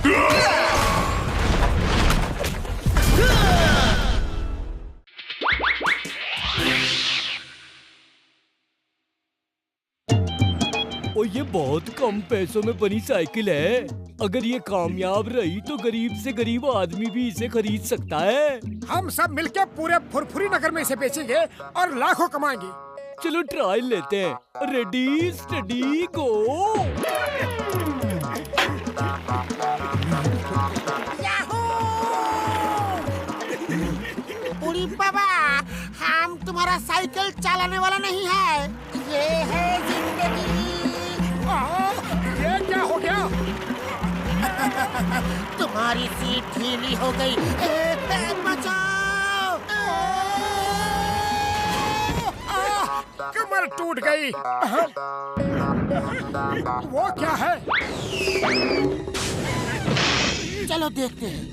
और ये बहुत कम पैसों में बनी साइकिल है। अगर ये कामयाब रही तो गरीब से गरीब आदमी भी इसे खरीद सकता है। हम सब मिलकर पूरे फुरफुरी नगर में इसे बेचेंगे और लाखों कमाएंगे। चलो ट्रायल लेते हैं। रेडी स्टडी गो। उड़ी बाबा, हम तुम्हारा साइकिल चलाने वाला नहीं है। ये है जिंदगी। ये क्या हो गया? तुम्हारी सीट ढीली हो गई। बचाओ! कमर टूट गई। वो क्या है? चलो देखते हैं।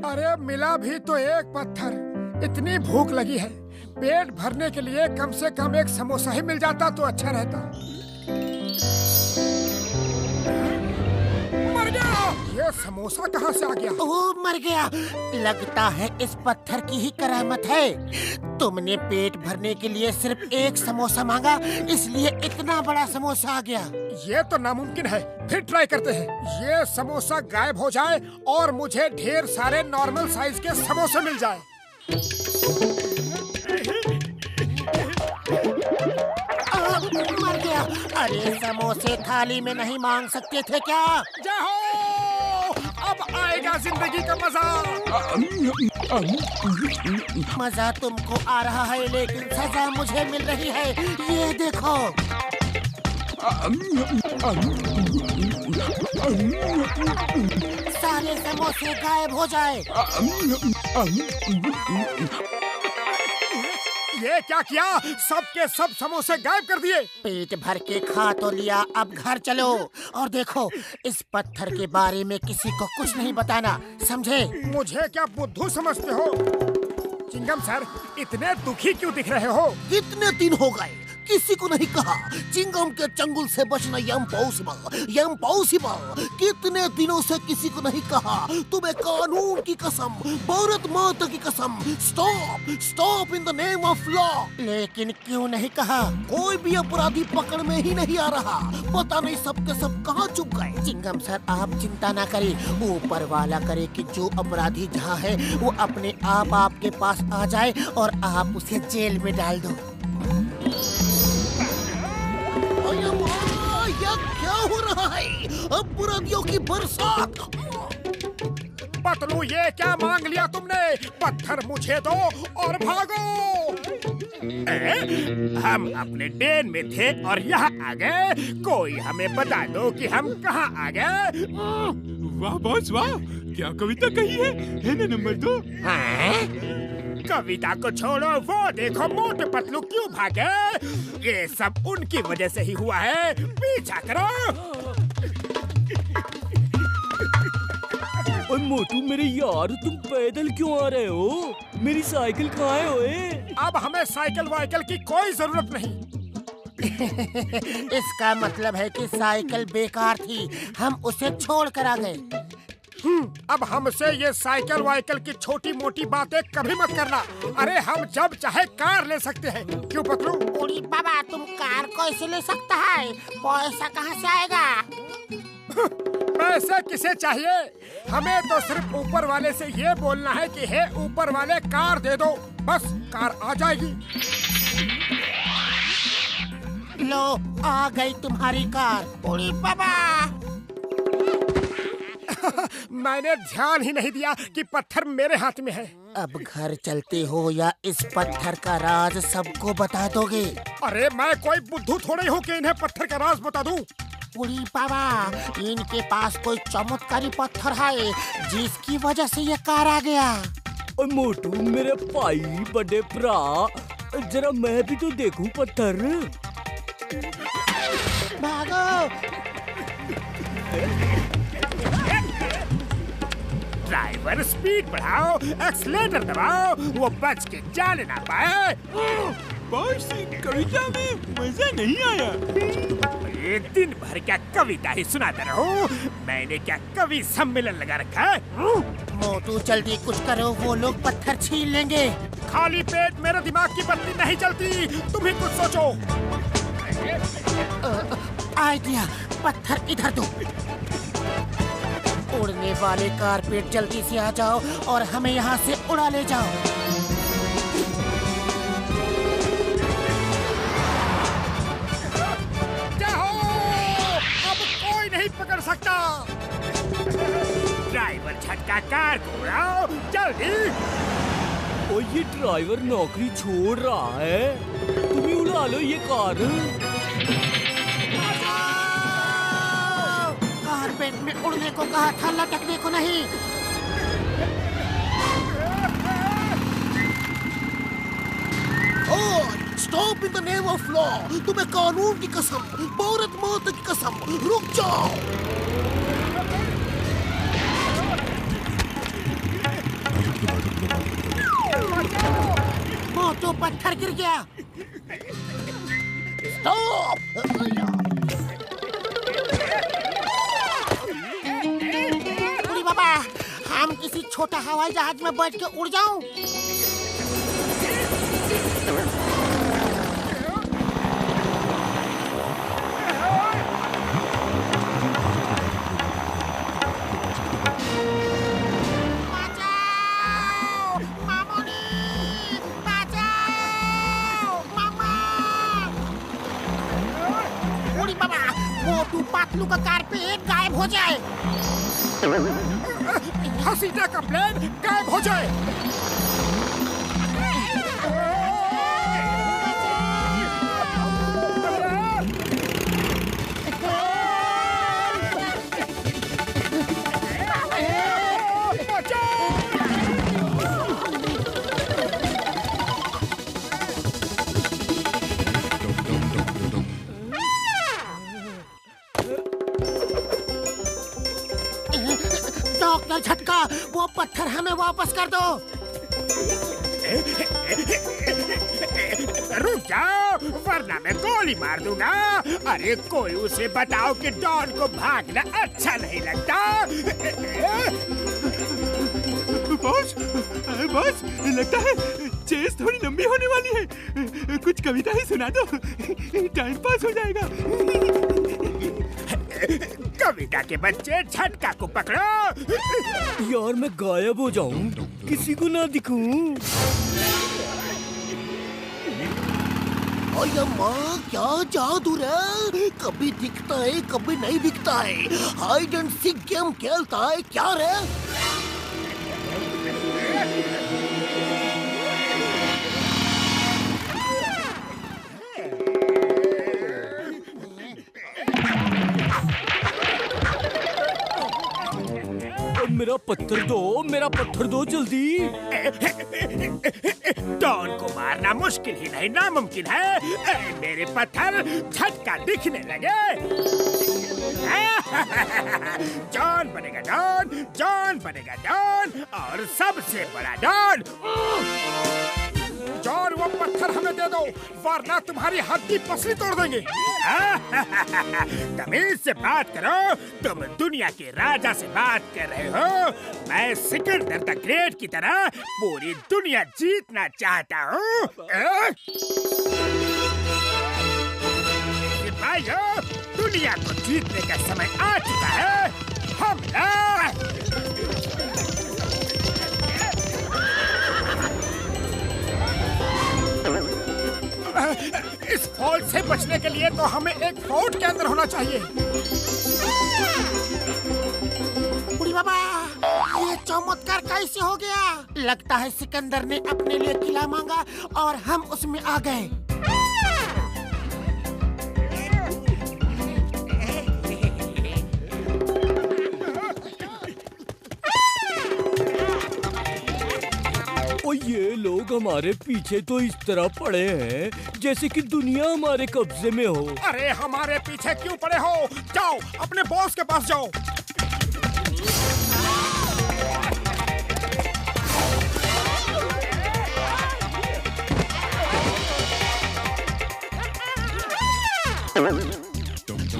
अरे मिला भी तो एक पत्थर। इतनी भूख लगी है, पेट भरने के लिए कम से कम एक समोसा ही मिल जाता तो अच्छा रहता। मर गया। ये समोसा कहाँ से आ गया? ओह, मर गया। लगता है इस पत्थर की ही करामत है। तुमने पेट भरने के लिए सिर्फ एक समोसा मांगा, इसलिए इतना बड़ा समोसा आ गया। ये तो नामुमकिन है। फिर ट्राई करते हैं। ये समोसा गायब हो जाए और मुझे ढेर सारे नॉर्मल साइज के समोसे मिल जाए। मर गया। अरे समोसे थाली में नहीं मांग सकते थे क्या? जाओ, अब आएगा जिंदगी का मजा। मजा तुमको आ रहा है, लेकिन सजा मुझे मिल रही है। ये देखो। सारे समोसे गायब हो जाए। ये क्या किया? सबके सब समोसे गायब कर दिए। पेट भर के खा तो लिया, अब घर चलो और देखो, इस पत्थर के बारे में किसी को कुछ नहीं बताना, समझे? मुझे क्या बुद्धू समझते हो? चिंगम सर, इतने दुखी क्यों दिख रहे हो? कितने दिन हो गए किसी को नहीं कहा चिंगम के चंगुल से बचना इम्पॉसिबल। कितने दिनों से किसी को नहीं कहा। तुम्हें कानून की कसम, भारत माता की कसम, stop in the name of law. लेकिन क्यों नहीं कहा? कोई भी अपराधी पकड़ में ही नहीं आ रहा। पता नहीं सबके सब कहाँ चुप गए। चिंगम सर, आप चिंता ना करें, ऊपर वाला करे कि जो अपराधी जहाँ है वो अपने आप आपके पास आ जाए और आप उसे जेल में डाल दो। यह क्या हो रहा है? अपराधियों की बरसात। पतलू, ये क्या मांग लिया तुमने? पत्थर मुझे दो और भागो। हम अपने डेन में थे और यहाँ आ गए। कोई हमें बता दो कि हम कहाँ आ गए। वाह बॉस वाह, क्या कविता कही है ना नंबर 2? कविता को छोड़ो, वो देखो मोटे पतलू क्यों भागे। ये सब उनकी वजह से ही हुआ है। पीछा करो। और मोटू मेरे यार, तुम पैदल क्यों आ रहे हो? मेरी साइकिल कहाँ है ओए? अब हमें साइकिल वाइकिल की कोई जरूरत नहीं। इसका मतलब है कि साइकिल बेकार थी, हम उसे छोड़ कर आ गए। अब हमसे ये साइकिल वाइकिल की छोटी मोटी बातें कभी मत करना। अरे हम जब चाहे कार ले सकते हैं। क्यों पतलू? उड़ी बाबा, तुम कार कैसे ले सकता है? पैसा कहाँ से आएगा? पैसे किसे चाहिए? हमें तो सिर्फ ऊपर वाले से ये बोलना है कि हे ऊपर वाले, कार दे दो, बस कार आ जाएगी। लो, आ गई तुम्हारी कार। उड़ी बाबा, मैंने ध्यान ही नहीं दिया कि पत्थर मेरे हाथ में है। अब घर चलते हो या इस पत्थर का राज सबको बता दोगे? अरे मैं कोई बुद्धू थोड़ी हूँ कि इन्हें पत्थर का राज बता दूं। उड़ी बाबा, इनके पास कोई चमत्कारी पत्थर है जिसकी वजह से ये कार आ गया। और मोटू मेरे भाई, बड़े भरा, जरा मैं भी तो देखूं पत्थर। भागो। ड्राइवर, स्पीड बढ़ाओ, एक्सीलेटर दबाओ, वो बच के जाने ना पाए। बॉस, कविता में मजा नहीं आया। अरे दिन भर क्या कविता ही सुनाता रहो। मैंने क्या कवि सम्मेलन लगा रखा है? मोटू जल्दी कुछ करो, वो लोग पत्थर छीन लेंगे। खाली पेट मेरे दिमाग की बत्ती नहीं चलती, तुम ही कुछ सोचो। आइडिया, पत्थर इधर दो। उड़ने वाले कारपेट जल्दी से आ जाओ और हमें यहाँ से उड़ा ले जाओ। नहीं पकड़ सकता। ड्राइवर झटका कार को उड़ाओ जल्दी। ओ ये ड्राइवर नौकरी छोड़ रहा है, तुम ही उड़ा लो ये कार। कारपेट में उड़ने को कहा था, लटकने को नहीं। Stop in the name of law. तुम्हें कानून की कसम, भारत माता की कसम, रुक जाओ। मोटू पत्थर गिर गया। स्टॉप। उड़ी बाबा, हम किसी छोटा हवाई जहाज में बैठ के उड़ जाऊं? पातलू का कारपेट गायब हो जाए। हसीना का प्लेन गायब हो जाए। डॉक्टर झटका, वो पत्थर हमें वापस कर दो। रुक जाओ वरना मैं गोली मार दूंगा। अरे कोई उसे बताओ कि डॉन को भागना अच्छा नहीं लगता। बॉस, बॉस, लगता है चेस थोड़ी लंबी होने वाली है। कुछ कविता ही सुना दो, टाइम पास हो जाएगा। कविता के बच्चे झटका को पकड़ो। यार मैं गायब हो जाऊं, किसी को ना दिखूं। माँ क्या जादू रे, कभी दिखता है कभी नहीं दिखता है। हाइड एंड सीक गेम खेलता है क्या रे? मेरा पत्थर दो, मेरा पत्थर दो जल्दी। डॉन को मारना मुश्किल ही नहीं नामुमकिन है। मेरे पत्थर झटका दिखने लगे। जॉन बनेगा डॉन, जॉन बनेगा डॉन और सबसे बड़ा डॉन। जॉन वो पत्थर हमें दे दो वरना तुम्हारी हड्डी पसली तोड़ देंगे। तमीज से बात करो, तुम दुनिया के राजा से बात कर रहे हो। मैं सिकंदर द ग्रेट की तरह पूरी दुनिया जीतना चाहता हूँ। सिपाहियों, दुनिया को जीतने का समय आ चुका है। हमला! इस फॉल्ट से बचने के लिए तो हमें एक फोर्ट के अंदर होना चाहिए। बुढ़ी बाबा, ये चमत्कार कैसे हो गया? लगता है सिकंदर ने अपने लिए किला मांगा और हम उसमें आ गए। और ये लोग हमारे पीछे तो इस तरह पड़े हैं जैसे कि दुनिया हमारे कब्जे में हो। अरे हमारे पीछे क्यों पड़े हो? जाओ अपने बॉस के पास जाओ।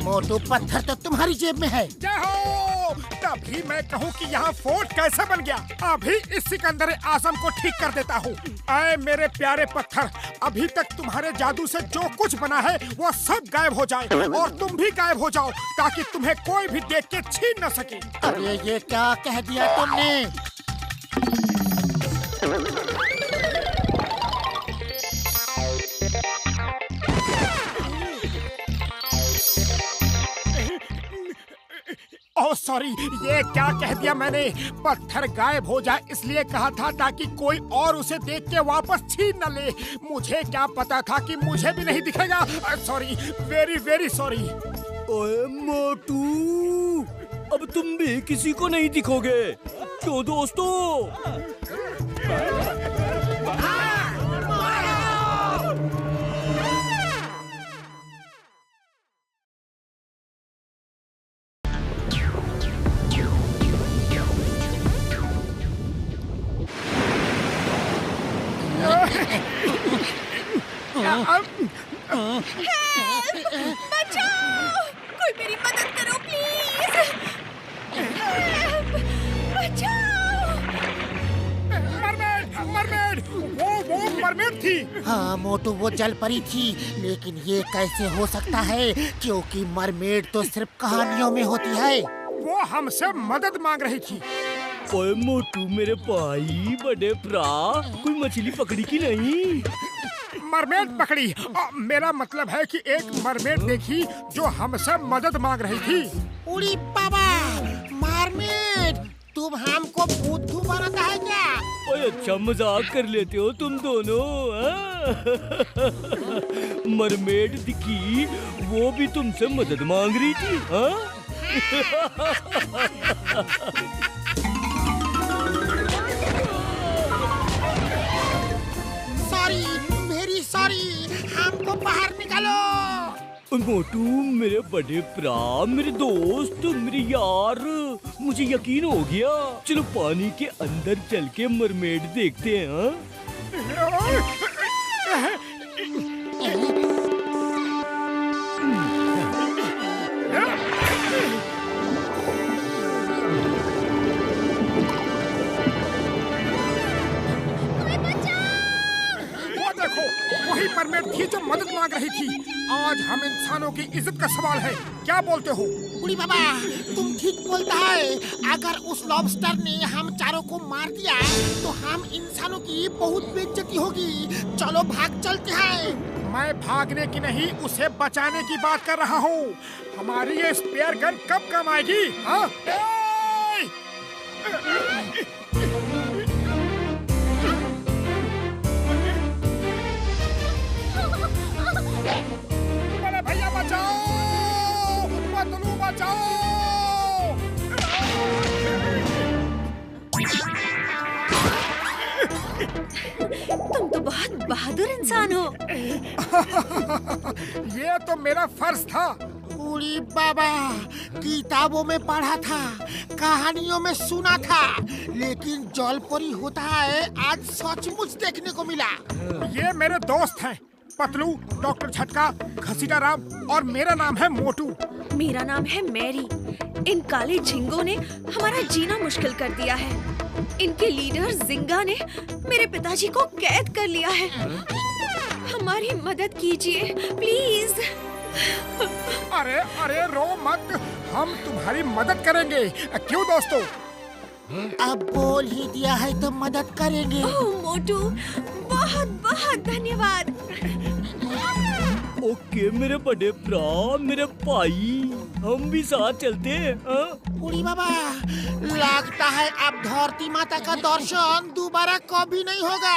मोटू पत्थर तो तुम्हारी जेब में है। जय हो। तभी मैं कहूँ कि यहाँ फोर्ट कैसे बन गया। अभी इस सिकंदर आजम को ठीक कर देता हूँ। ऐ मेरे प्यारे पत्थर, अभी तक तुम्हारे जादू से जो कुछ बना है वो सब गायब हो जाए और तुम भी गायब हो जाओ, ताकि तुम्हें कोई भी देख के छीन न सके। अरे ये क्या कह दिया तुमने? ओह सॉरी, ये क्या कह दिया मैंने? पत्थर गायब हो जाए इसलिए कहा था ताकि कोई और उसे देख के वापस छीन न ले। मुझे क्या पता था कि मुझे भी नहीं दिखेगा। Sorry, very very sorry. ओए मोटू, अब तुम भी किसी को नहीं दिखोगे, क्यों दोस्तों? बचाओ! कोई मेरी मदद करो प्लीज! बचाओ! मरमेड, मरमेड, वो मरमेड थी। हाँ मोटू, वो जल परी थी, लेकिन ये कैसे हो सकता है? क्योंकि मरमेड तो सिर्फ कहानियों में होती है। वो हमसे मदद मांग रही थी। ओए मोटू मेरे भाई, बड़े भरा, कोई मछली पकड़ी की नहीं? मरमेड पकड़ी। मेरा मतलब है कि एक मरमेड देखी जो हमसे मदद मांग रही थी। उड़ी बाबा, मरमेड, तुम हमको बुद्धू बनाता है क्या? ओए अच्छा मजाक कर लेते हो तुम दोनों, हाँ? मरमेड दिखी, वो भी तुमसे मदद मांग रही थी, हाँ? सॉरी, वेरी सॉरी, हमको बाहर निकालो। मोटू मेरे बड़े भरा, मेरे दोस्त, मेरे यार, मुझे यकीन हो गया। चलो पानी के अंदर चल के मरमेड देखते हैं, हाँ? वही मरमेड थी जो मदद मांग रही थी। आज हम इंसानों की इज्जत का सवाल है, क्या बोलते हो? उड़ी बाबा, तुम ठीक बोलता है। अगर उस लॉबस्टर ने हम चारों को मार दिया तो हम इंसानों की बहुत बेइज्जती होगी। चलो भाग चलते हैं। मैं भागने की नहीं, उसे बचाने की बात कर रहा हूँ। हमारी ये स्पेयर गन कब काम आएगी, हाँ? अरे भैया बचाओ, पतलू बचाओ। तुम तो बहुत बहादुर इंसान हो। ये तो मेरा फर्ज था। उड़ी बाबा, किताबों में पढ़ा था, कहानियों में सुना था, लेकिन जलपरी होता है आज सचमुच देखने को मिला। ये मेरे दोस्त हैं, पतलू, डॉक्टर झटका, घसीटा राम और मेरा नाम है मोटू। मेरा नाम है मैरी। इन काले झिंगों ने हमारा जीना मुश्किल कर दिया है। इनके लीडर जिंगा ने मेरे पिताजी को कैद कर लिया है। हमारी मदद कीजिए प्लीज। अरे अरे रो मत, हम तुम्हारी मदद करेंगे। क्यों दोस्तों? अब बोल ही दिया है तो मदद करेंगे। ओह मोटू, बहुत बहुत धन्यवाद। ओके मेरे बड़े भरा, मेरे भाई, हम भी साथ चलते हैं, हाँ? उड़ी बाबा, लगता है अब धरती माता का दर्शन दोबारा कभी नहीं होगा।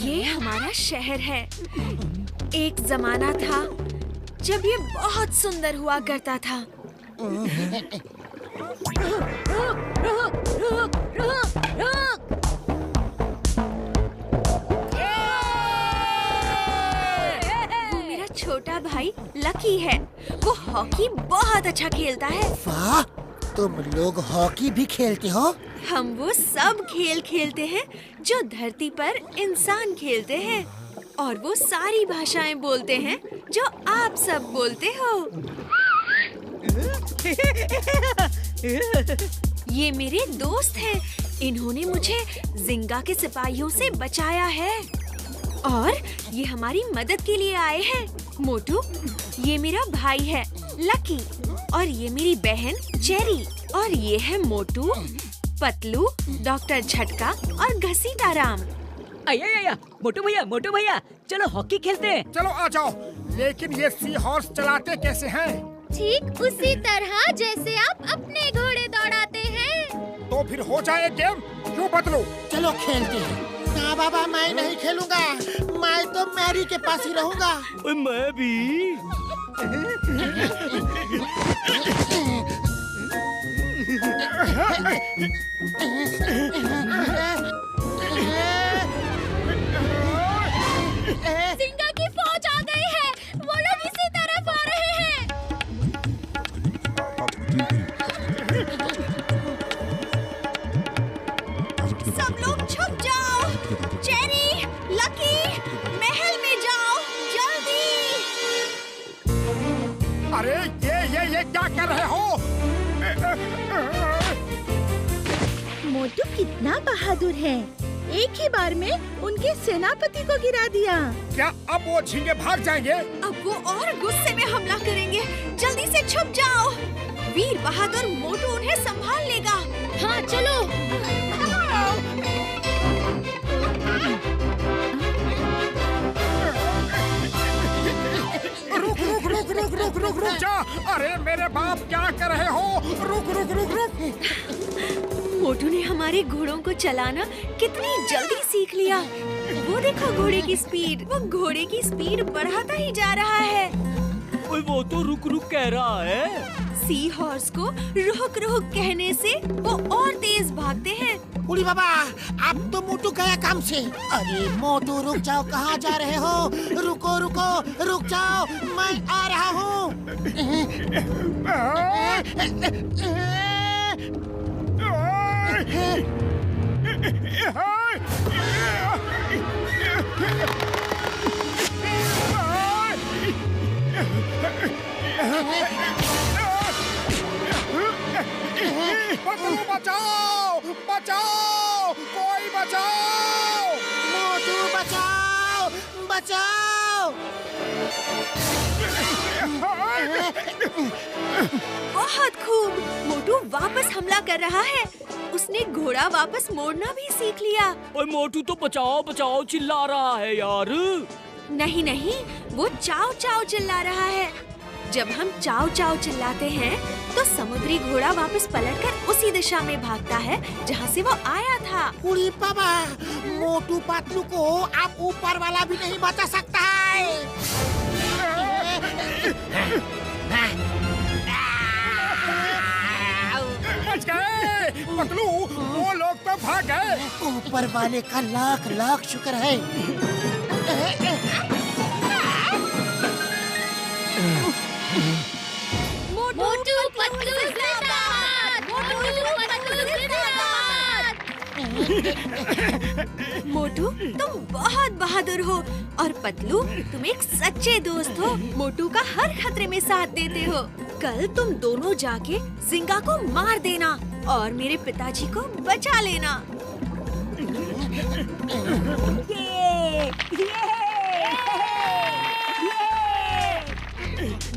ये हमारा शहर है। एक जमाना था जब ये बहुत सुंदर हुआ करता था। वो मेरा छोटा भाई लकी है। वो हॉकी बहुत अच्छा खेलता है। वाह, तुम लोग हॉकी भी खेलते हो? हम वो सब खेल खेलते हैं जो धरती पर इंसान खेलते हैं। और वो सारी भाषाएं बोलते हैं जो आप सब बोलते हो। ये मेरे दोस्त हैं। इन्होंने मुझे जिंगा के सिपाहियों से बचाया है और ये हमारी मदद के लिए आए हैं। मोटू, ये मेरा भाई है लकी, और ये मेरी बहन चेरी, और ये है मोटू, पतलू, डॉक्टर झटका और घसीटाराम। आया मोटू भैया चलो हॉकी खेलते हैं। चलो आ जाओ। लेकिन ये सी हॉर्स चलाते कैसे हैं? ठीक उसी तरह जैसे आप अपने घोड़े दौड़ाते हैं। तो फिर हो जाए गेम, क्यों बदलो? चलो खेलते हैं। ना बाबा, मैं नहीं खेलूंगा। मैं तो मैरी के पास ही रहूंगा। ओए मैं भी। जिंगा की फौज आ गई है। वो लोग इसी तरफ आ रहे हैं। सब लोग छुप जाओ। चेरी, लकी, महल में जाओ जल्दी। अरे ये क्या कर रहे हो? मोटू कितना बहादुर है। एक ही बार में उनके सेनापति को गिरा दिया। क्या अब वो झींगे भाग जाएंगे? अब वो और गुस्से में हमला करेंगे। जल्दी से छुप जाओ। वीर बहादुर मोटू उन्हें संभाल लेगा। हाँ चलो। रुक जा। अरे मेरे बाप, क्या कर रहे हो? रुक। मोटू ने हमारे घोड़ों को चलाना कितनी जल्दी सीख लिया। वो देखो घोड़े की स्पीड। वो घोड़े की स्पीड बढ़ाता ही जा रहा है। ओए वो तो रुक कह रहा है। सी हॉर्स को रुक कहने से वो और तेज भागते हैं। उड़ी बाबा, अब तो मोटू गया काम से। अरे मोटू रुक जाओ, कहाँ जा रहे हो? रुको रुक जाओ, मैं आ रहा हूँ। बचाओ, कोई बचाओ। मोटू बचाओ। बहुत खूब। मोटू वापस हमला कर रहा है। उसने घोड़ा वापस मोड़ना भी सीख लिया। ओए मोटू तो बचाओ चिल्ला रहा है यार। नहीं, वो चाव चाव चिल्ला रहा है। जब हम चाव चाव चिल्लाते हैं तो समुद्री घोड़ा वापस पलटकर उसी दिशा में भागता है जहाँ से वो आया था। उड़ी बाबा, मोटू पतलू को अब ऊपर वाला भी नहीं बचा सकता है। बच गए। पतलू, वो लोग तो भाग गए। ऊपर वाले का लाख शुक्र है। मोटू पतलू जिंदाबाद। मोटू, तुम बहुत बहादुर हो और पतलू, तुम एक सच्चे दोस्त हो। मोटू का हर खतरे में साथ देते हो। कल तुम दोनों जाके जिंगा को मार देना और मेरे पिताजी को बचा लेना।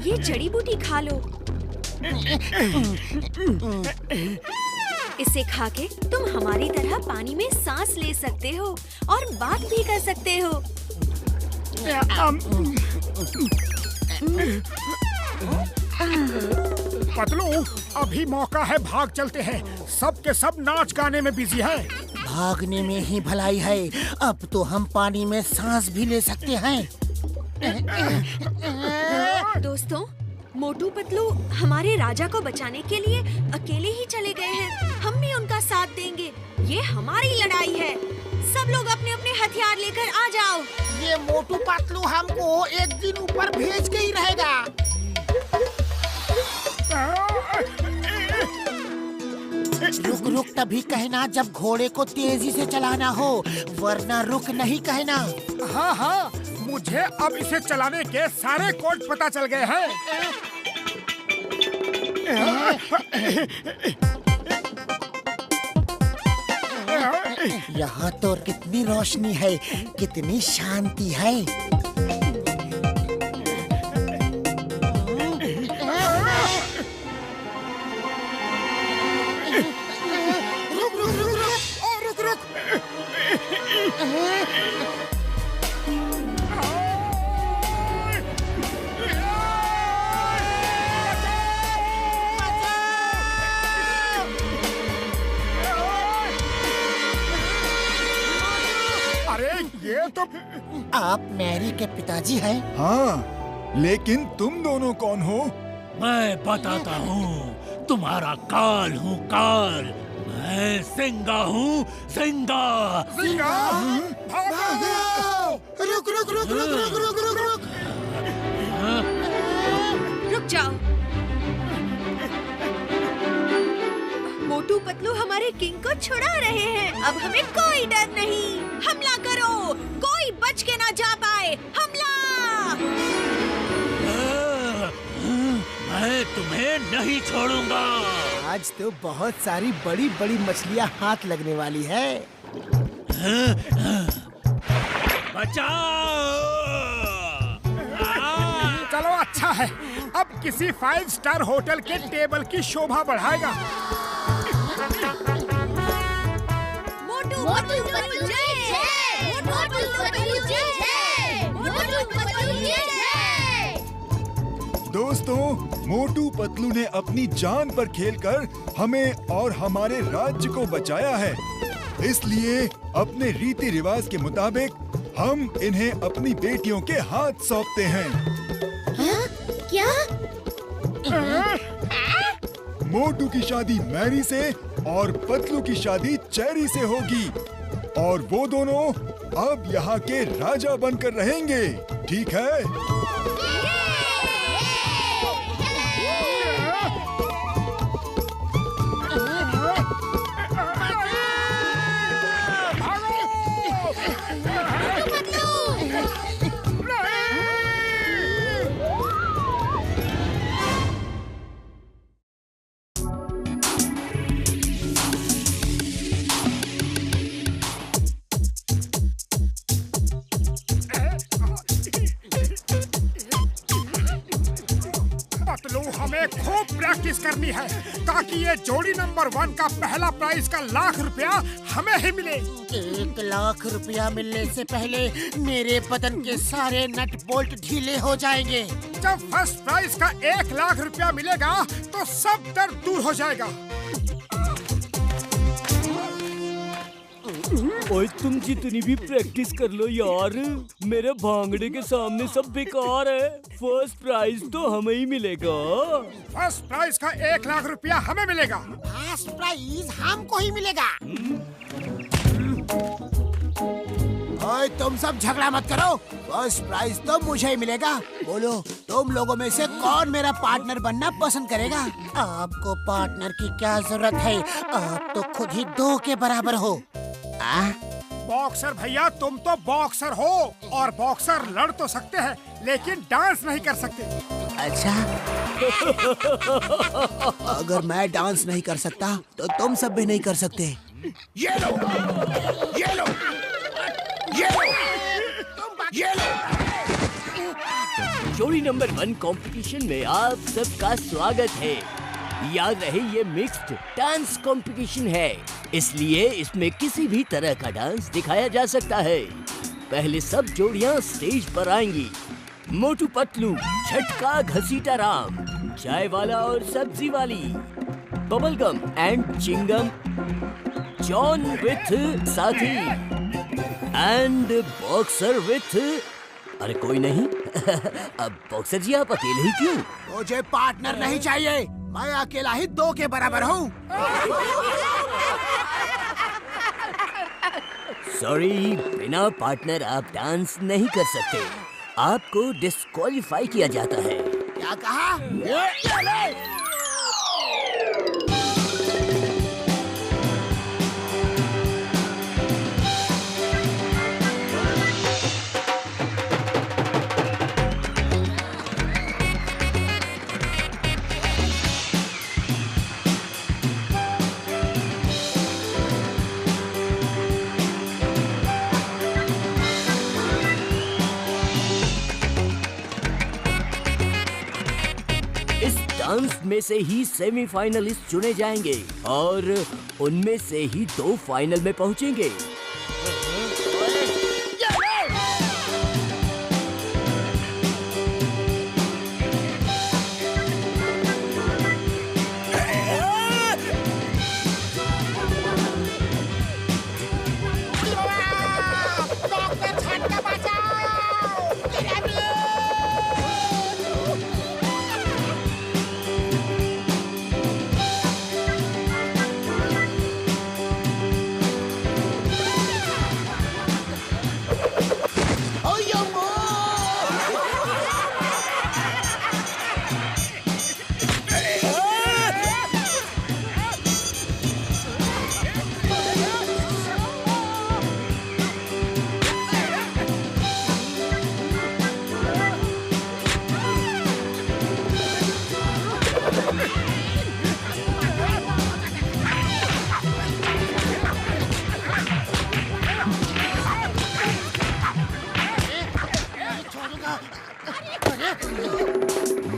ये जड़ी बूटी खा लो। इसे खा के तुम हमारी तरह पानी में सांस ले सकते हो और बात भी कर सकते हो। पतलू, अभी मौका है, भाग चलते हैं। सब के सब नाच गाने में बिजी है। भागने में ही भलाई है। अब तो हम पानी में सांस भी ले सकते हैं। दोस्तों, मोटू पतलू हमारे राजा को बचाने के लिए अकेले ही चले गए हैं। हम भी उनका साथ देंगे। ये हमारी लड़ाई है। सब लोग अपने अपने हथियार लेकर आ जाओ। ये मोटू पतलू हमको एक दिन ऊपर भेज के ही रहेगा। रुक तभी कहना जब घोड़े को तेजी से चलाना हो, वरना रुक नहीं कहना। हाँ, मुझे अब इसे चलाने के सारे कोड पता चल गए हैं। यहाँ तो कितनी रोशनी है, कितनी शांति है। ये तो आप मैरी के पिताजी हैं? हाँ, लेकिन तुम दोनों कौन हो? मैं बताता हूँ, तुम्हारा काल हूँ काल। मैं सिंगा हूँ सिंगा। सिंगा? रुक रुक रुक रुक रुक रुक रुक रुक। रुक जाओ। मोटू पतलू हमारे किंग को छुड़ा रहे हैं। अब हमें कोई डर नहीं। हमला करो, कोई बच के ना जा पाए। हमला! मैं तुम्हें नहीं छोड़ूंगा। आज तो बहुत सारी बड़ी बड़ी मछलियाँ हाथ लगने वाली है। बचाओ! चलो अच्छा है, अब किसी 5 स्टार होटल के टेबल की शोभा बढ़ाएगा। मोटू पतलू जय! मोटू पतलू जय! मोटू पतलू जय! दोस्तों, मोटू पतलू ने अपनी जान पर खेलकर हमें और हमारे राज्य को बचाया है। इसलिए अपने रीति रिवाज के मुताबिक हम इन्हें अपनी बेटियों के हाथ सौंपते हैं। क्या? मोटू की शादी मैरी से और पतलू की शादी चेरी से होगी और वो दोनों अब यहाँ के राजा बनकर रहेंगे। ठीक है? हमें खूब प्रैक्टिस करनी है ताकि ये जोड़ी नंबर 1 का पहला प्राइज का ₹1,00,000 हमें ही मिले। 1,00,000 रुपया मिलने से पहले मेरे बदन के सारे नट बोल्ट ढीले हो जाएंगे। जब फर्स्ट प्राइज का ₹1,00,000 मिलेगा तो सब दर्द दूर हो जाएगा। ओए तुम जितनी भी प्रैक्टिस कर लो यार, मेरे भांगड़े के सामने सब बेकार है। फर्स्ट प्राइज तो हमें ही मिलेगा। फर्स्ट प्राइज का ₹1,00,000 हमें मिलेगा। फर्स्ट प्राइज हमको ही मिलेगा। ओए तुम सब झगड़ा मत करो। फर्स्ट प्राइज तो मुझे ही मिलेगा। बोलो तुम लोगों में से कौन मेरा पार्टनर बनना पसंद करेगा? आपको पार्टनर की क्या जरूरत है? आप तो खुद ही 2 के बराबर हो। बॉक्सर भैया, तुम तो बॉक्सर हो और बॉक्सर लड़ तो सकते हैं लेकिन डांस नहीं कर सकते। अच्छा अगर मैं डांस नहीं कर सकता तो तुम सब भी नहीं कर सकते। ये लो, ये लो, ये लो, ये लो। जोड़ी नंबर 1 कंपटीशन में आप सबका स्वागत है। याद रहे ये मिक्स्ड डांस कंपटीशन है, इसलिए इसमें किसी भी तरह का डांस दिखाया जा सकता है। पहले सब जोड़ियां स्टेज पर आएंगी। मोटू पतलू, झटका घसीटा राम, चाय वाला और सब्जी वाली, bubblegum and chewing gum, John with साथी एंड बॉक्सर विथ। अरे कोई नहीं अब बॉक्सर जी आप अकेले ही क्यों? मुझे पार्टनर नहीं चाहिए, मैं अकेला ही 2 के बराबर हूँ। सॉरी, बिना पार्टनर आप डांस नहीं कर सकते। आपको डिस्क्वालीफाई किया जाता है। क्या कहा? डांस में से ही सेमीफाइनलिस्ट चुने जाएंगे और उनमें से ही 2 फाइनल में पहुंचेंगे।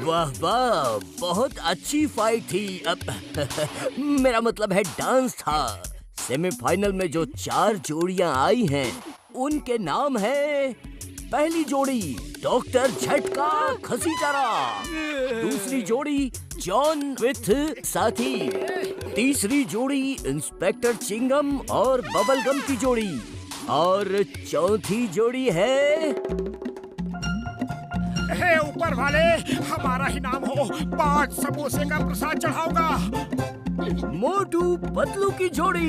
वाह वाह, बहुत अच्छी फाइट थी। अब मेरा मतलब है डांस था। सेमीफाइनल में जो 4 जोड़ियां आई हैं, उनके नाम है, पहली जोड़ी डॉक्टर झटका खसीटारा, दूसरी जोड़ी जॉन विथ साथी, तीसरी जोड़ी इंस्पेक्टर चिंगम और बबलगम की जोड़ी, और चौथी जोड़ी है हे ऊपर वाले, हमारा ही नाम हो, 5 समोसे का प्रसाद चढ़ाऊंगा। मोटू पतलू की जोड़ी।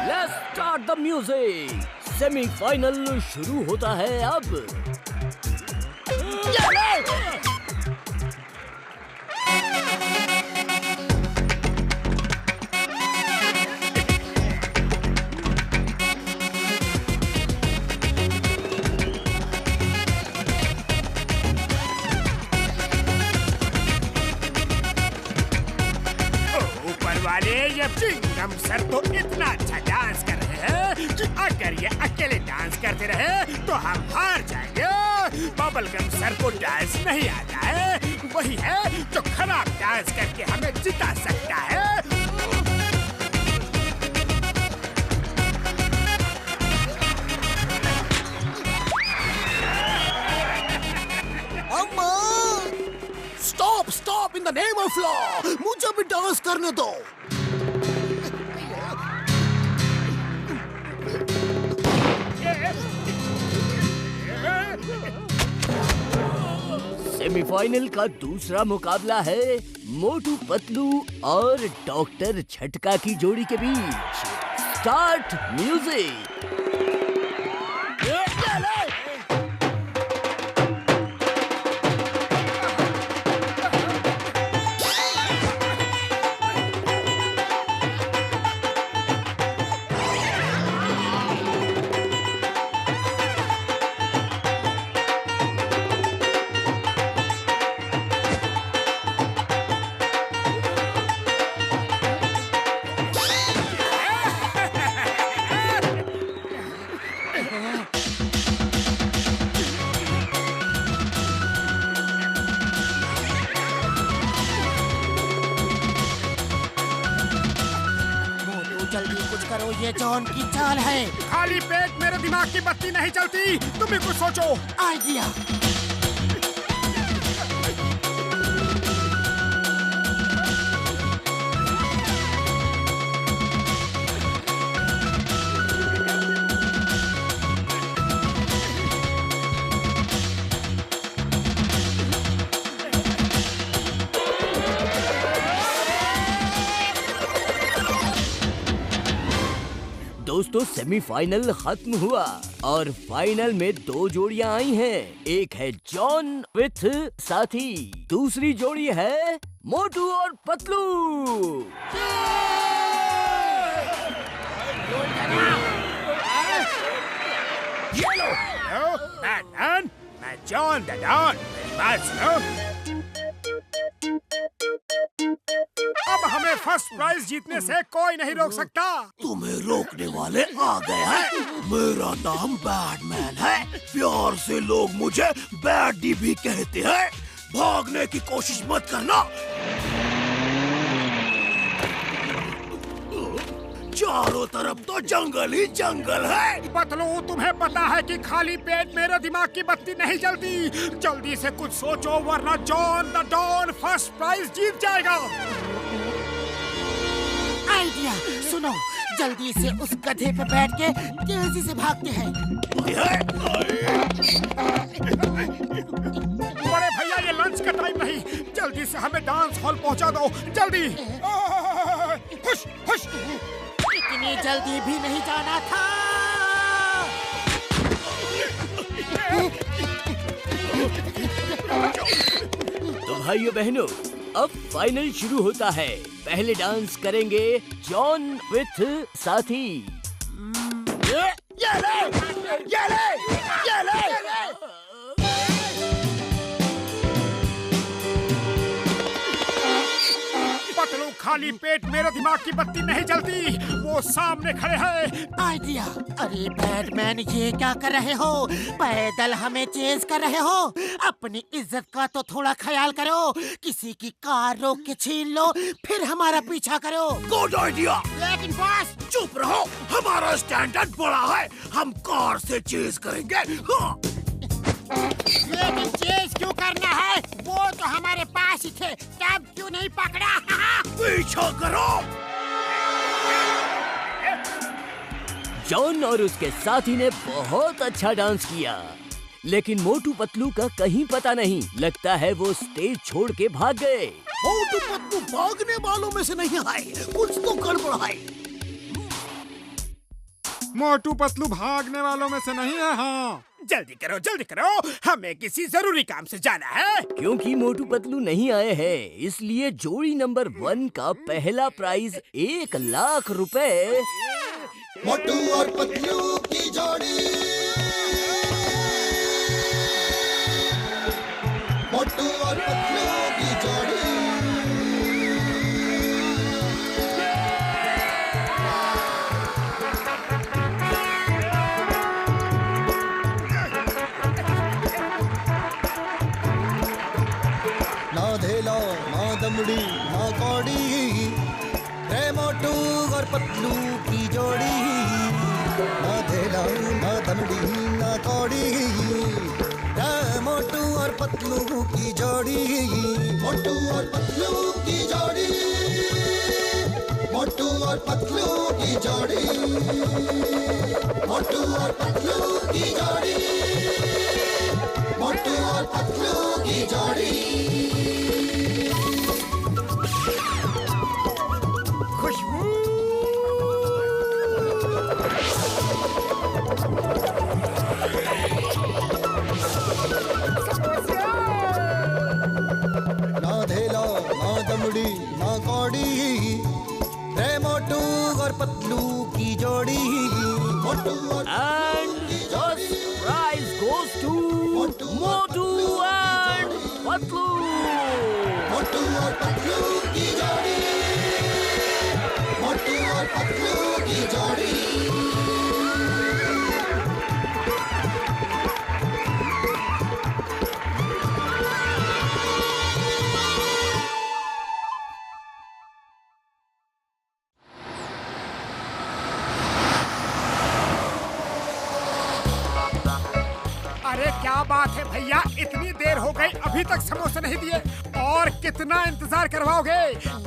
Let's start the music. Semifinal शुरू होता है अब। ये चिंगम सर तो इतना अच्छा डांस कर रहे हैं कि अगर ये अकेले डांस करते रहे तो हम हार जाएंगे। बबलगम सर को डांस नहीं आता है, वही है जो खराब डांस करके हमें जिता सकता है। अम्मा! Stop stop in the name of law, मुझे भी डांस करने दो। सेमीफाइनल का दूसरा मुकाबला है मोटू पतलू और डॉक्टर झटका की जोड़ी के बीच। Start music. ये जॉन की चाल है। खाली पेट मेरे दिमाग की बत्ती नहीं चलती, तुम भी कुछ सोचो। आइडिया। दोस्तों, सेमीफाइनल खत्म हुआ और फाइनल में 2 जोड़ियां आई हैं। एक है जॉन विथ साथी, दूसरी जोड़ी है मोटू और पतलू। मैं जॉन द डॉन, मेरी बात सुनो। अब हमें फर्स्ट प्राइज जीतने से कोई नहीं रोक सकता। तुम्हें रोकने वाले आ गए हैं। मेरा नाम बैडमैन है, प्यार से लोग मुझे बैडी भी कहते हैं। भागने की कोशिश मत करना। चारों तरफ तो जंगल ही जंगल है। पतलू, तुम्हें पता है कि खाली पेट मेरे दिमाग की बत्ती नहीं जलती। जल्दी से कुछ सोचो वरना John the don first prize जीत जाएगा। आइडिया सुनो, जल्दी से उस गधे पे बैठ के तेजी से भागते हैं। बड़े भैया, ये लंच का टाइम नहीं, जल्दी से हमें डांस हॉल पहुंचा दो, जल्दी। खुश खुश। इतनी जल्दी भी नहीं जाना था। तो भाइयों बहनों, अब फाइनल शुरू होता है। पहले डांस करेंगे जॉन विथ साथी। ये ले, ये ले, ये ले। पतलू, खाली पेट मेरे दिमाग की बत्ती नहीं जलती। वो सामने खड़े हैं। आइडिया। अरे बैटमैन, ये क्या कर रहे हो? पैदल हमें चेज कर रहे हो? अपनी इज्जत का तो थोड़ा ख्याल करो। किसी की कार रोक के छीन लो, फिर हमारा पीछा करो। Good idea. लेकिन बॉस, चुप रहो, हमारा स्टैंडर्ड बड़ा है, हम कार से चेज करेंगे। हाँ। लेकिन चेज क्यों करना है? वो तो हमारे पास ही थे, तब क्यों नहीं पकड़ा? पीछा करो। जॉन और उसके साथी ने बहुत अच्छा डांस किया, लेकिन मोटू पतलू का कहीं पता नहीं। लगता है वो स्टेज छोड़ के भाग गए। मोटू पतलू भागने वालों में से नहीं आए, कुछ तो गड़बड़ है। मोटू पतलू भागने वालों में से नहीं है। हाँ, जल्दी करो, जल्दी करो, हमें किसी जरूरी काम से जाना है। क्योंकि मोटू पतलू नहीं आए हैं, इसलिए जोड़ी नंबर 1 का पहला प्राइज 1,00,000 रुपए मोटू और पतलू की जोड़ी। मोटू और पतलू की जोड़ी। ना धेला ना दमड़ी ना कौड़ी, रे मोटू और पतलू की जोड़ी। ना धेला ना दमड़ी ना कौड़ी, रे मोटू और पतलू की जोड़ी। मोटू और पतलू की जोड़ी। मोटू और पतलू की जोड़ी। मोटू और पतलू की जोड़ी। मोटू और पतलू की जोड़ी। ना धेला ना दमड़ी ना कौड़ी, रे मोटू और पतलू की जोड़ी। मोटू और prize goes to Motu and Patlu. Motu और पतलू की जोड़ी। मोटू और पतलू की जोड़ी। अरे क्या बात है भैया, इतनी देर हो गई अभी तक समोसे नहीं दिए। और कितना इंतजार करवाओगे?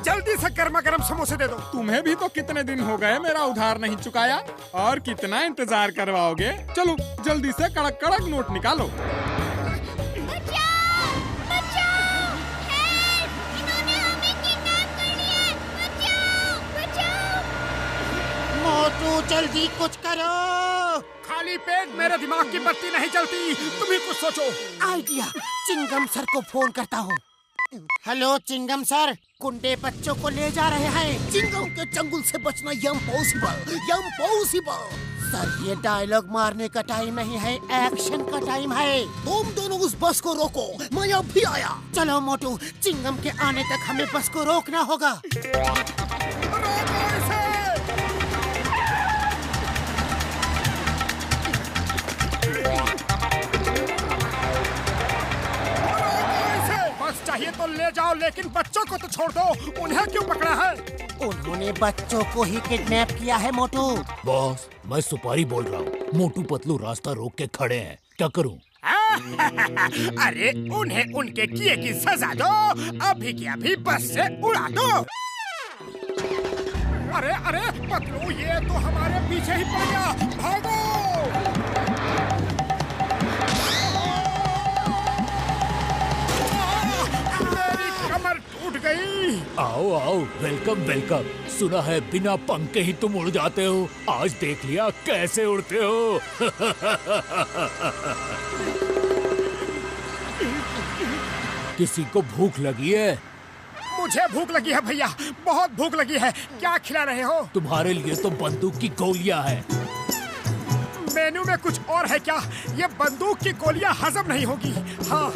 जल्दी से गर्मा गर्म समोसे दे दो। तुम्हें भी तो कितने दिन हो गए मेरा उधार नहीं चुकाया, और कितना इंतजार करवाओगे? चलो जल्दी से कड़क कड़क नोट निकालो। बचाओ! बचाओ! हेल्प! इन्होंने हमें किडनैप कर लिया है! बचाओ! बचाओ! मोटू जल्दी कुछ करो। खाली पेट मेरे दिमाग की बत्ती नहीं जलती, तुम ही कुछ सोचो। आइडिया। चिंगम सर को फोन करता हूँ। हेलो चिंगम सर, गुंडे बच्चों को ले जा रहे हैं। चिंगम के चंगुल से बचना इम्पॉसिबल, इम्पॉसिबल। सर ये डायलॉग मारने का टाइम नहीं है, एक्शन का टाइम है। तुम दोनों उस बस को रोको, मैं अब भी आया। चलो मोटू, चिंगम के आने तक हमें बस को रोकना होगा। ले जाओ, लेकिन बच्चों को तो छोड़ दो। उन्हें क्यों पकड़ा है? उन्होंने बच्चों को ही किडनैप किया है मोटू। बॉस, मैं सुपारी बोल रहा हूँ। मोटू पतलू रास्ता रोक के खड़े हैं, क्या करूँ? अरे उन्हें उनके किए की सजा दो, अभी की अभी बस से उड़ा दो। अरे अरे पतलू, ये तो हमारे पीछे ही पड़ गया, भागो! मेरी कमर टूट गई। आओ आओ, वेलकम वेलकम। सुना है बिना पंख के ही तुम उड़ जाते हो, आज देख लिया कैसे उड़ते हो। किसी को भूख लगी है? मुझे भूख लगी है भैया, बहुत भूख लगी है। क्या खिला रहे हो? तुम्हारे लिए तो बंदूक की गोलियां हैं। मेन्यू में कुछ और है क्या? ये बंदूक की गोलियां हजम नहीं होगी। हाँ।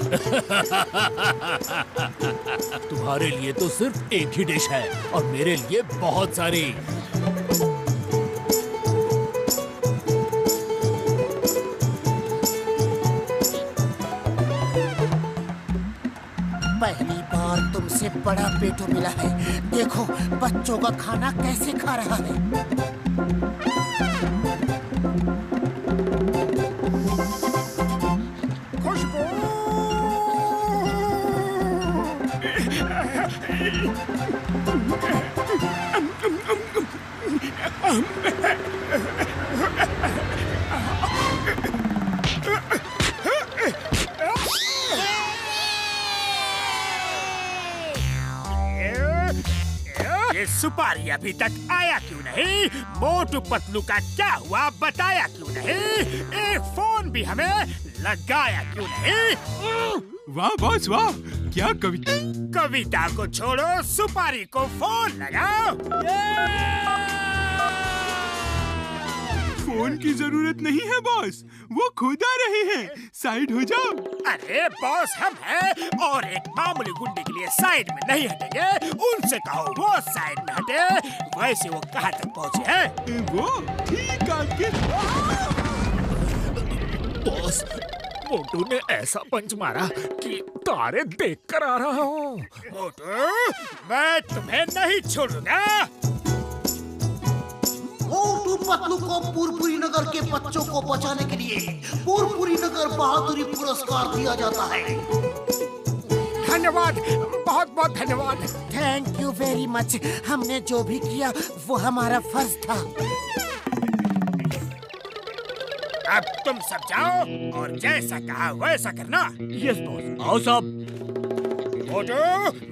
तुम्हारे लिए तो सिर्फ एक ही डिश है और मेरे लिए बहुत सारी। पहली बार तुमसे बड़ा पेटू मिला है। देखो बच्चों का खाना कैसे खा रहा है। खुशबू! ये सुपारी अभी तक आया क्यों नहीं? मोटू पतलू का क्या हुआ बताया क्यों नहीं? एक फोन भी हमें लगाया क्यों नहीं? वाह बॉस वाह, क्या कविता! कविता को छोड़ो, सुपारी को फोन लगाओ। फोन की जरूरत नहीं है बॉस, वो खुद आ रहे हैं, साइड हो जाओ। अरे बॉस हम हैं और एक मामूली गुंडे के लिए साइड में नहीं हटेंगे। उनसे कहो वो साइड में हटे। वैसे वो कहाँ तक पहुँचे हैं? वो ठीक आपके। बॉस, मोटू ने ऐसा पंच मारा कि तारे देखकर आ रहा हूँ। मोटू, मैं तुम्हें नहीं छोड़ूंगा। मोटू पतलू को पुरपुरी नगर के बच्चों को बचाने के लिए पुरपुरी नगर बहादुरी पुरस्कार दिया जाता है। धन्यवाद, बहुत बहुत धन्यवाद। Thank you very much. हमने जो भी किया वो हमारा फर्ज था। अब तुम सब जाओ और जैसा कहा वैसा करना। Yes boss. आओ सब। मोटू,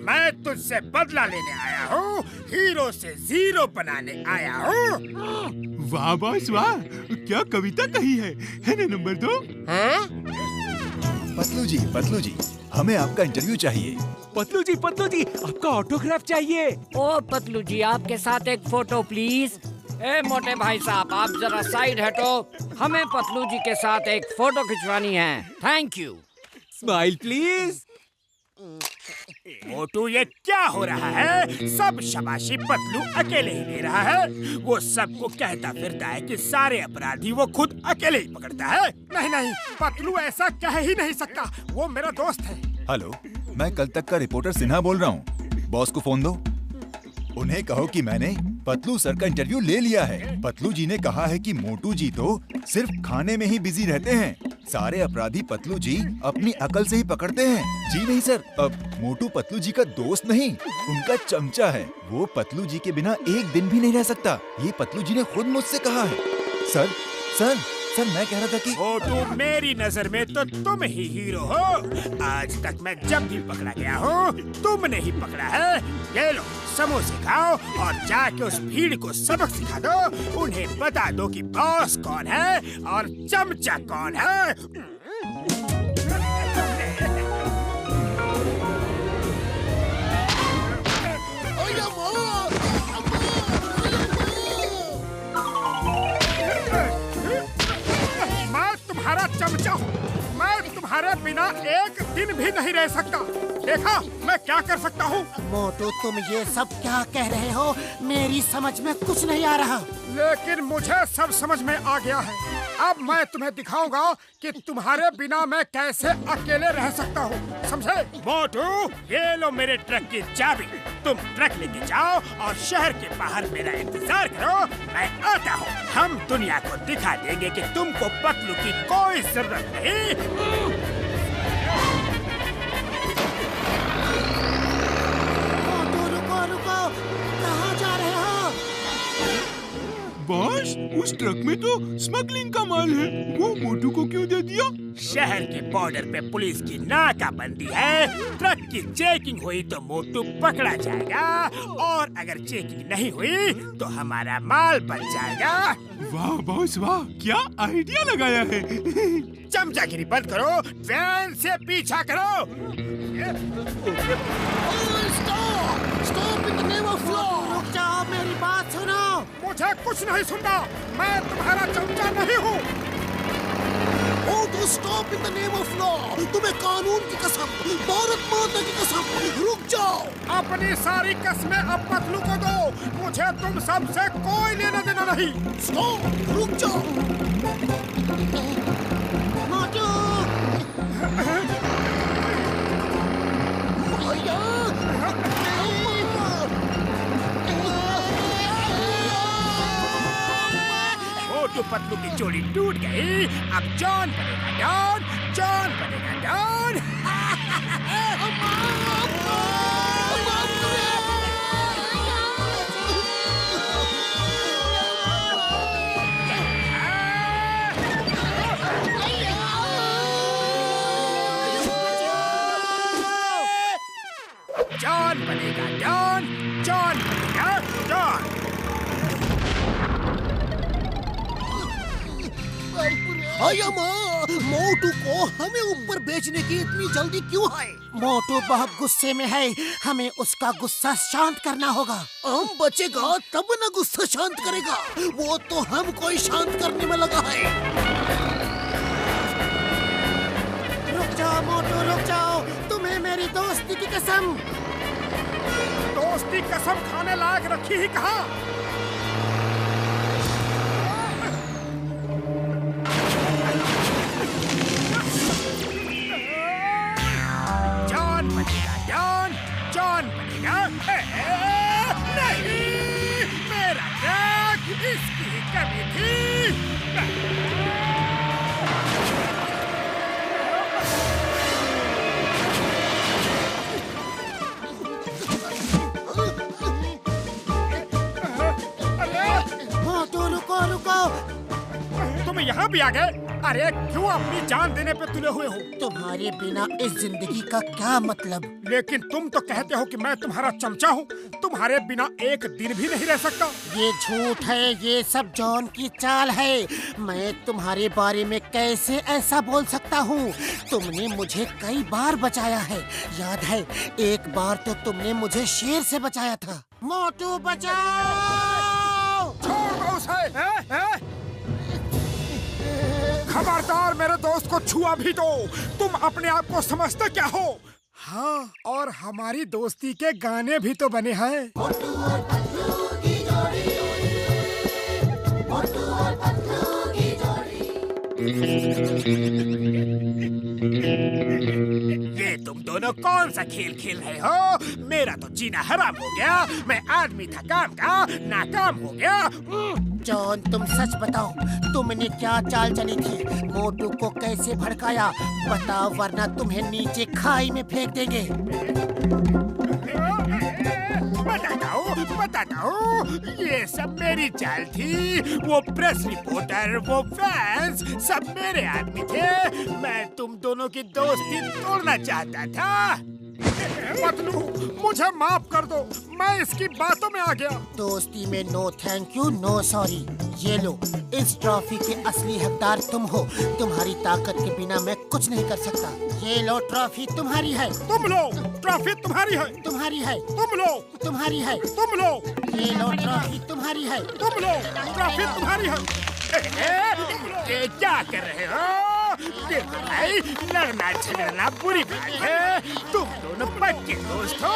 मैं तुझसे बदला लेने आया हूँ, हीरो से जीरो बनाने आया हूँ। वाह बॉस वाह, क्या कविता कही है ना नंबर 2? पतलू जी, हमें आपका इंटरव्यू चाहिए। पतलू जी, आपका ऑटोग्राफ चाहिए। ओ पतलू जी, आपके साथ एक फोटो प्लीज। ए मोटे भाई साहब, आप जरा साइड हटो, हमें पतलू जी के साथ एक फोटो खिंचवानी है। Thank you. Smile please. Motu, ये क्या हो रहा है? सब शाबाशी पतलू अकेले ही ले रहा है। वो सबको कहता फिरता है कि सारे अपराधी वो खुद अकेले ही पकड़ता है। नहीं नहीं, पतलू ऐसा कह ही नहीं सकता, वो मेरा दोस्त है। हेलो, मैं कल तक का रिपोर्टर सिन्हा बोल रहा हूँ। बॉस को फोन दो। उन्हें कहो कि मैंने पतलू सर का इंटरव्यू ले लिया है। पतलू जी ने कहा है कि मोटू जी तो सिर्फ खाने में ही बिजी रहते हैं। सारे अपराधी पतलू जी अपनी अकल से ही पकड़ते हैं। जी नहीं सर, अब मोटू पतलू जी का दोस्त नहीं, उनका चमचा है। वो पतलू जी के बिना एक दिन भी नहीं रह सकता। ये पतलू जी ने खुद मुझसे कहा है। सर सर सर, मैं कह रहा था कि मोटू, मेरी नजर में तो तुम ही हीरो हो। आज तक मैं जब भी पकड़ा गया हूँ, तुमने ही पकड़ा है। ये लो समोसे खाओ और जाके उस भीड़ को सबक सिखा दो। उन्हें बता दो कि बॉस कौन है और चमचा कौन है। मैं तुम्हारा चमचा हूँ। मैं तुम्हारे बिना एक दिन भी नहीं रह सकता। देखा मैं क्या कर सकता हूँ। मोटू, तुम ये सब क्या कह रहे हो? मेरी समझ में कुछ नहीं आ रहा। लेकिन मुझे सब समझ में आ गया है। अब मैं तुम्हें दिखाऊंगा कि तुम्हारे बिना मैं कैसे अकेले रह सकता हूँ, समझे? मोटू, ये लो मेरे ट्रक की चाबी। तुम ट्रक लेके जाओ और शहर के बाहर मेरा इंतजार करो, मैं आता हूँ। हम दुनिया को दिखा देंगे कि तुमको पतलू की कोई जरूरत नहीं। बॉस, उस ट्रक में तो स्मगलिंग का माल है, वो मोटू को क्यों दे दिया? शहर के बॉर्डर पे पुलिस की नाकाबंदी है। ट्रक की चेकिंग हुई तो मोटू पकड़ा जाएगा और अगर चेकिंग नहीं हुई तो हमारा माल बच जाएगा। वाह बॉस वाह, क्या आइडिया लगाया है। चमचागिरी बंद करो, वैन से पीछा करो। Stop in the name of law. रुक जाओ, मेरी बात सुनो। मुझे कुछ नहीं सुनना, मैं तुम्हारा चमचा नहीं हूँ। Stop in the name of law. तुम्हें कानून की कसम, भारत माता की कसम, रुक जाओ। अपनी सारी कसमें अब पतलू को दो, मुझे तुम सबसे कोई लेना देना नहीं। स्टॉप, रुक जाओ। मोटू, मोटू पतलू की जोड़ी टूट गई। अब जॉन बनेगा डॉन, जॉन बनेगा डॉन। जॉन बनेगा डॉन, जॉन बनेगा डॉन। मोटू को हमें ऊपर बेचने की इतनी जल्दी क्यों है? मोटू बहुत गुस्से में है, हमें उसका गुस्सा शांत करना होगा। हम बचेगा तब ना गुस्सा शांत करेगा, वो तो हमको ही शांत करने में लगा है। रुक जाओ मोटू, रुक जाओ, तुम्हें मेरी दोस्ती की कसम। दोस्ती कसम खाने लायक रखी ही कहा। जॉन बनेगा डॉन, जॉन बनेगा। नहीं, मेरा ट्रक, इसकी ही कमी थी। तुम यहाँ भी आ गए? अरे क्यों अपनी जान देने पे तुले हुए हो? तुम्हारे बिना इस जिंदगी का क्या मतलब? लेकिन तुम तो कहते हो कि मैं तुम्हारा चमचा हूँ, तुम्हारे बिना एक दिन भी नहीं रह सकता। ये झूठ है, ये सब जॉन की चाल है। मैं तुम्हारे बारे में कैसे ऐसा बोल सकता हूँ? तुमने मुझे कई बार बचाया है, याद है? एक बार तो तुमने मुझे शेर से बचाया था। मोटू बचाओ! छोड़ो उसे। खबरदार, मेरे दोस्त को छुआ भी तो तुम अपने आप को समझते क्या हो? हाँ, और हमारी दोस्ती के गाने भी तो बने हैं। ये तुम दोनों कौन सा खेल खेल रहे हो? मेरा तो जीना हराम हो गया। मैं आदमी था काम का, नाकाम हो गया। जॉन, तुम सच बताओ, तुमने क्या चाल चली थी? मोटू को कैसे भड़काया? बताओ, वरना तुम्हें नीचे खाई में फेंक देंगे। बताता हूँ, ये सब मेरी चाल थी। वो प्रेस रिपोर्टर, वो फैंस, सब मेरे आदमी थे। मैं तुम दोनों की दोस्ती तोड़ना चाहता था। पतलू, मुझे माफ कर दो, मैं इसकी बातों में आ गया। दोस्ती में no thank you, no sorry. ये लो, इस ट्रॉफी के असली हकदार तुम हो। तुम्हारी ताकत के बिना मैं कुछ नहीं कर सकता। ये लो, ट्रॉफी तुम्हारी है। तुम लो, ट्रॉफी तुम्हारी है। तुम्हारी है। तुम लो, तुम्हारी है। तुम लो। ये लो, ट्रॉफी तुम्हारी है। तुम लो, ट्रॉफी तुम्हारी है। ये क्या कर रहे हो? भाई, लड़ना झगड़ना बुरी बात है। तुम दोनों पक्के दोस्त हो।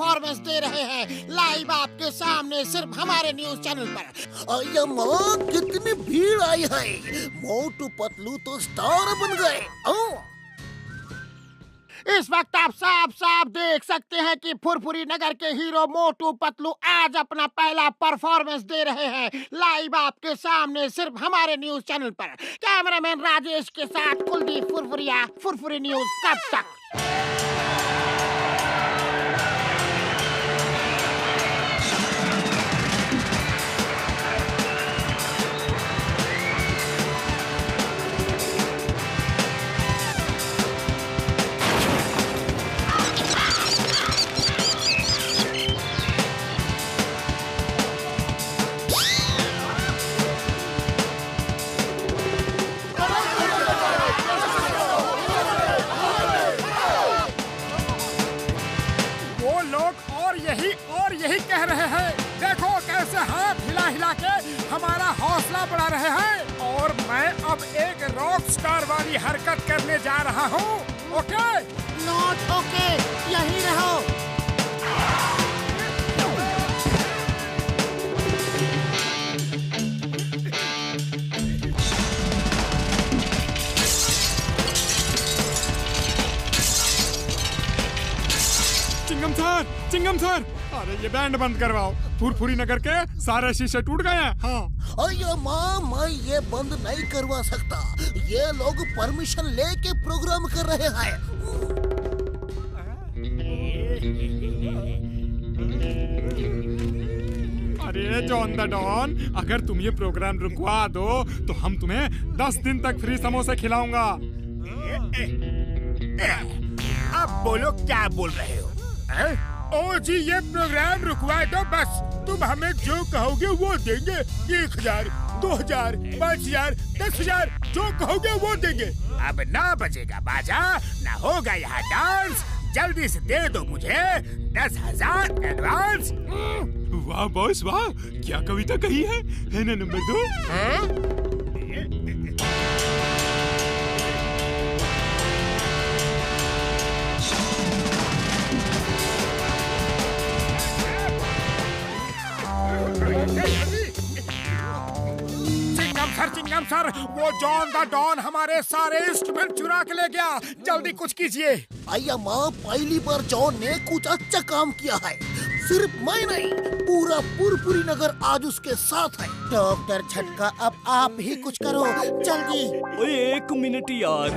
परफॉर्मेंस दे रहे हैं लाइव आपके सामने सिर्फ हमारे न्यूज चैनल पर। अय्या माँ, कितनी भीड़ आई है। मोटू पतलू तो स्टार बन गए। इस वक्त आप साफ देख सकते हैं कि फुरफुरी नगर के हीरो मोटू पतलू आज अपना पहला परफॉर्मेंस दे रहे हैं लाइव आपके सामने सिर्फ हमारे न्यूज चैनल पर। कैमरामैन राजेश के साथ कुलदीप फुरफुरिया, फुरफुरी न्यूज कब तक। यही कह रहे हैं, देखो कैसे हाथ हिला हिला के हमारा हौसला बढ़ा रहे हैं। और मैं अब एक रॉक स्टार वाली हरकत करने जा रहा हूँ। ओके? नॉट ओके, यही रहो। चिंगम सर, अरे ये बैंड बंद करवाओ। फुरफुरी नगर के सारे शीशे टूट गए हैं। हाँ। अरे माँ, मैं ये बंद नहीं करवा सकता। ये लोग परमिशन लेके प्रोग्राम कर रहे हैं। अरे जॉन द डॉन, अगर तुम ये प्रोग्राम रुकवा दो तो हम तुम्हें 10 दिन तक फ्री समोसे खिलाऊंगा। अब बोलो क्या बोल रहे हो? ओ जी, ये प्रोग्राम रुकवा दो बस। तुम हमें जो कहोगे वो देंगे। 1000, 2000, 5000, 10,000 जो कहोगे वो देंगे। अब ना बजेगा बाजा, ना होगा यहाँ डांस। जल्दी से दे दो मुझे 10,000 एडवांस। वाह बॉस वाह, क्या कविता कही है ना नंबर 2? चिंगम सर, वो जॉन द डॉन हमारे सारे इंस्ट्रूमेंट चुरा के ले गया। जल्दी कुछ कीजिए। अय्या माँ, पहली बार जॉन ने कुछ अच्छा काम किया है। सिर्फ मैं नहीं, पूरा फुरफुरी नगर आज उसके साथ है। डॉक्टर झटका, अब आप ही कुछ करो जल्दी। ओए 1 मिनट यार।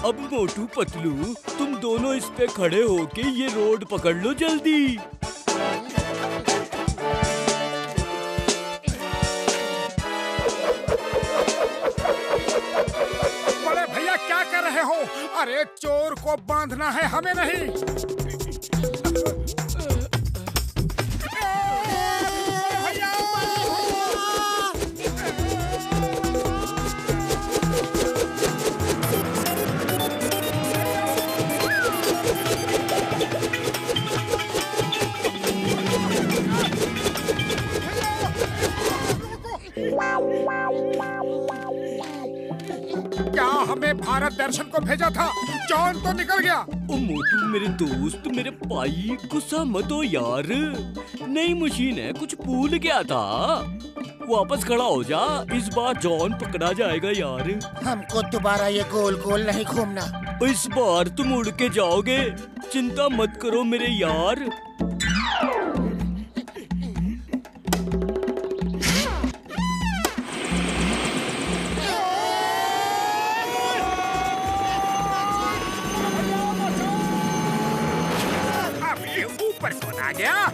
अब मोटू पतलू, तुम दोनों इस पे खड़े होके ये रोड पकड़ लो जल्दी। बड़े भैया क्या कर रहे हो? अरे चोर को बांधना है, हमें नहीं। क्या हमें भारत दर्शन को भेजा था? जॉन तो निकल गया। ओ मोटू मेरे दोस्त, मेरे भाई, गुस्सा मत हो यार। नई मशीन है, कुछ भूल गया था। वापस खड़ा हो जा, इस बार जॉन पकड़ा जाएगा यार। हमको दोबारा ये गोल गोल नहीं घूमना। इस बार तुम उड़ के जाओगे, चिंता मत करो मेरे यार। आ गया।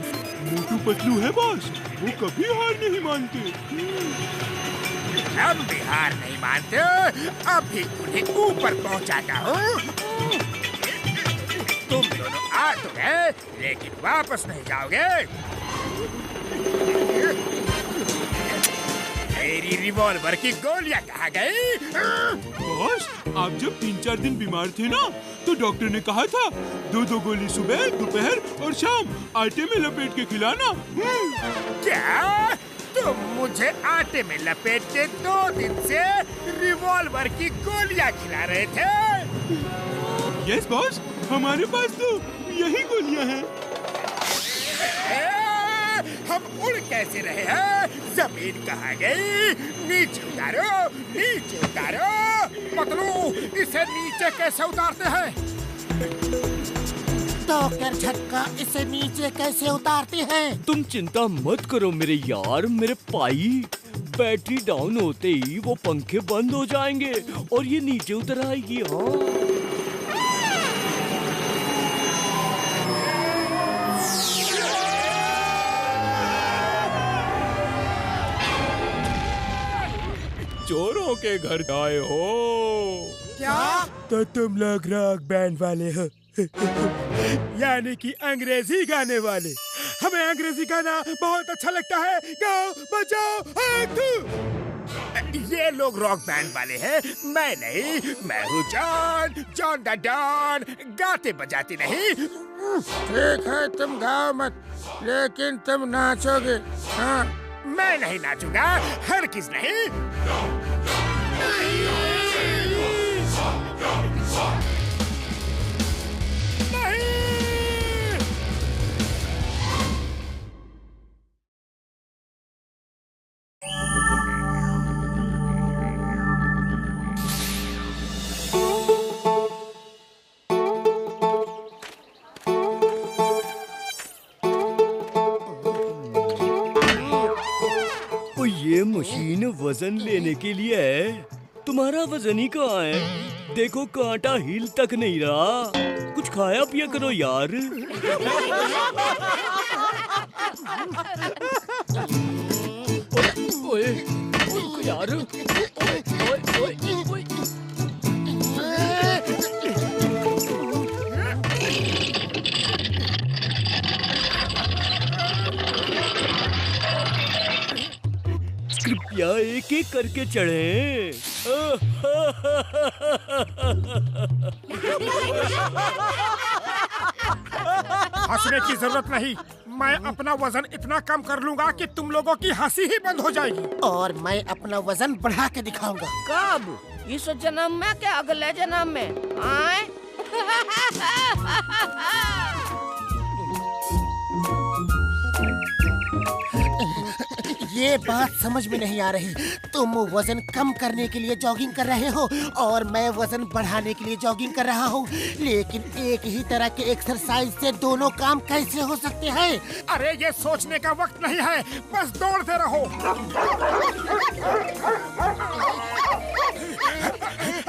मोटू पतलू है बॉस, वो कभी हार नहीं मानते। हम भी हार नहीं मानते। अभी उन्हें ऊपर पहुंचाता हूँ। तुम दोनों आ तो गए, लेकिन वापस नहीं जाओगे। मेरी रिवॉल्वर की गोलियां कहाँ गई? बॉस, आप जब 3-4 दिन बीमार थे ना, तो डॉक्टर ने कहा था 2-2 गोली सुबह, दोपहर और शाम आटे में लपेट के खिलाना। क्या तुम मुझे आटे में लपेट के 2 दिन से रिवॉल्वर की गोलियां खिला रहे थे। यस बॉस, हमारे पास तो यही गोलियां हैं। हम उड़ कैसे रहे हैं? जमीन कहाँ गई? नीचे उतारो, नीचे उतारो। पतलू, इसे नीचे कैसे उतारते हैं? डॉक्टर झटका, इसे नीचे कैसे उतारते हैं? तुम चिंता मत करो मेरे यार, मेरे पाई। बैटरी डाउन होते ही वो पंखे बंद हो जाएंगे और ये नीचे उतर आएगी। हाँ, चोरों के घर आए हो क्या? तो तुम लोग रॉक बैंड वाले हो यानी कि अंग्रेजी गाने वाले। हमें अंग्रेजी गाना बहुत अच्छा लगता है। गाओ बजाओ हाथ। ये लोग रॉक बैंड वाले हैं, मैं नहीं। मैं हूँ जॉन द डॉन। गाते बजाते नहीं। ठीक है, तुम गाओ मत, लेकिन तुम नाचोगे। हाँ, मैं नहीं नाचूंगा, हरगिज़ नहीं। ये मशीन वजन लेने के लिए है। तुम्हारा वजन ही कहाँ है? देखो कांटा हिल तक नहीं रहा। कुछ खाया पिया करो यार। ओए, ओए यार, ओए, ओए, ओए। कृपया एक एक करके चढ़ें। हंसने की जरूरत नहीं। मैं अपना वजन इतना कम कर लूंगा कि तुम लोगों की हंसी ही बंद हो जाएगी। और मैं अपना वजन बढ़ा के दिखाऊंगा। कब? इस जन्म में क्या अगले जन्म में? आए? ये बात समझ में नहीं आ रही। तुम वजन कम करने के लिए जॉगिंग कर रहे हो और मैं वजन बढ़ाने के लिए जॉगिंग कर रहा हूँ, लेकिन एक ही तरह के एक्सरसाइज से दोनों काम कैसे हो सकते हैं? अरे ये सोचने का वक्त नहीं है, बस दौड़ते रहो।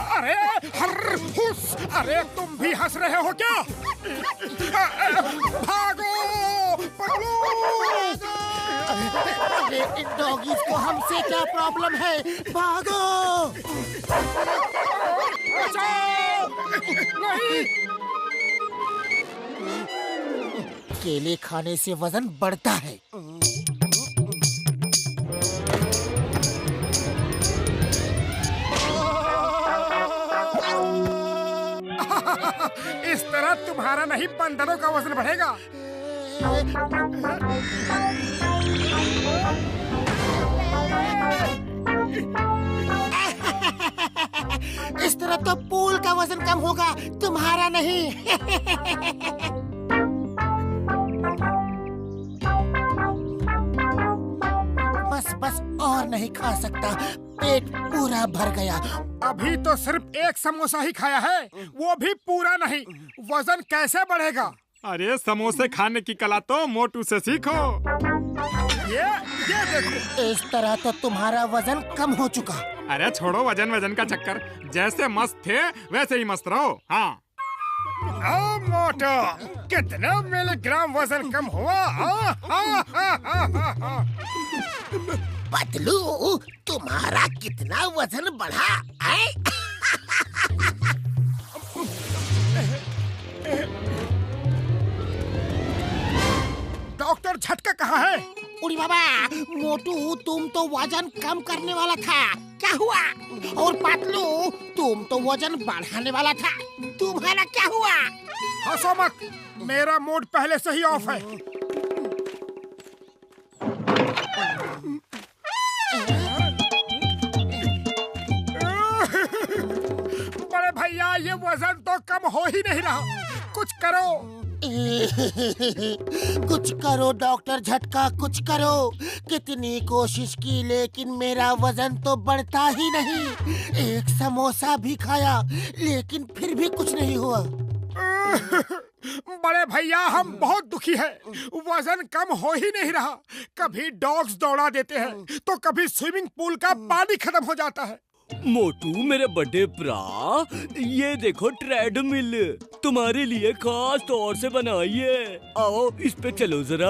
अरे हुस, अरे तुम भी हंस रहे हो क्या? भागो पकड़ो। अरे इन डॉगीज को हमसे क्या प्रॉब्लम है? भागो! नहीं। केले खाने से वजन बढ़ता है। इस तरह तुम्हारा नहीं, बंदरों का वजन बढ़ेगा। इस तरह तो पूल का वजन कम होगा, तुम्हारा नहीं। बस बस और नहीं खा सकता, पेट पूरा भर गया। अभी तो सिर्फ एक समोसा ही खाया है, वो भी पूरा नहीं। वजन कैसे बढ़ेगा? अरे समोसे खाने की कला तो मोटू से सीखो। ये देखो। इस तरह तो तुम्हारा वजन कम हो चुका। अरे छोड़ो वजन का चक्कर, जैसे मस्त थे वैसे ही मस्त रहो। हाँ। ओ मोटो, कितना मिलीग्राम वजन कम हुआ? पतलू, तुम्हारा कितना वजन बढ़ा? डॉक्टर झटका कहाँ है? उड़ी बाबा, मोटू तुम तो वजन कम करने वाला था, क्या हुआ? और पतलू तुम तो वजन बढ़ाने वाला था, तुम्हारा क्या हुआ? हंसो मत, मेरा मूड पहले से ही ऑफ है। ये वजन तो कम हो ही नहीं रहा, कुछ करो। कुछ करो डॉक्टर झटका, कुछ करो। कितनी कोशिश की लेकिन मेरा वजन तो बढ़ता ही नहीं। एक समोसा भी खाया लेकिन फिर भी कुछ नहीं हुआ। बड़े भैया हम बहुत दुखी हैं, वजन कम हो ही नहीं रहा। कभी डॉग्स दौड़ा देते हैं तो कभी स्विमिंग पूल का पानी खत्म हो जाता है। मोटू मेरे बड़े भरा, ये देखो ट्रेडमिल, तुम्हारे लिए खास तौर से बनाई है। आओ इस पे चलो जरा।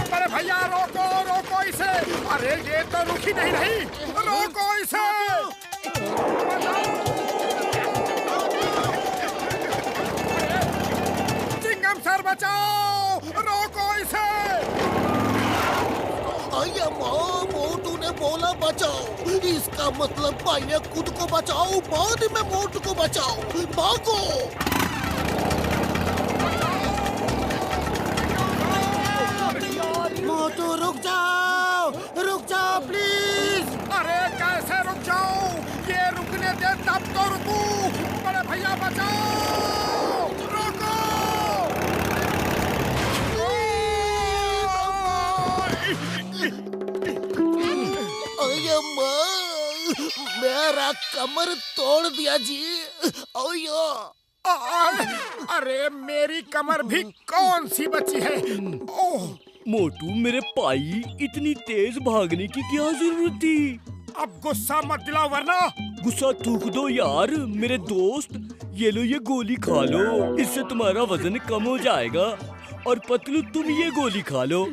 अरे भैया रोको रोको इसे, अरे ये तो रुक ही नहीं रही, रोको इसे। चिंगम सर बचाओ, रोको इसे। मोटू ने बोला बचाओ, इसका मतलब पहले खुद को बचाओ बाद में मोटू को बचाओ। भागो। मोटू रुक जाओ प्लीज। अरे कैसे रुक जाओ, ये रुकने दे तब तो रुकूं। बड़े भैया बचाओ, रुको। मेरा कमर तोड़ दिया जी। अरे मेरी कमर भी कौन सी बची है। ओह मोटू मेरे भाई, इतनी तेज भागने की क्या जरूरत थी? अब गुस्सा मत दिलाओ वरना। गुस्सा थूक दो यार मेरे दोस्त। ये लो ये गोली खा लो, इससे तुम्हारा वजन कम हो जाएगा। और पतलू तुम ये गोली खा लो,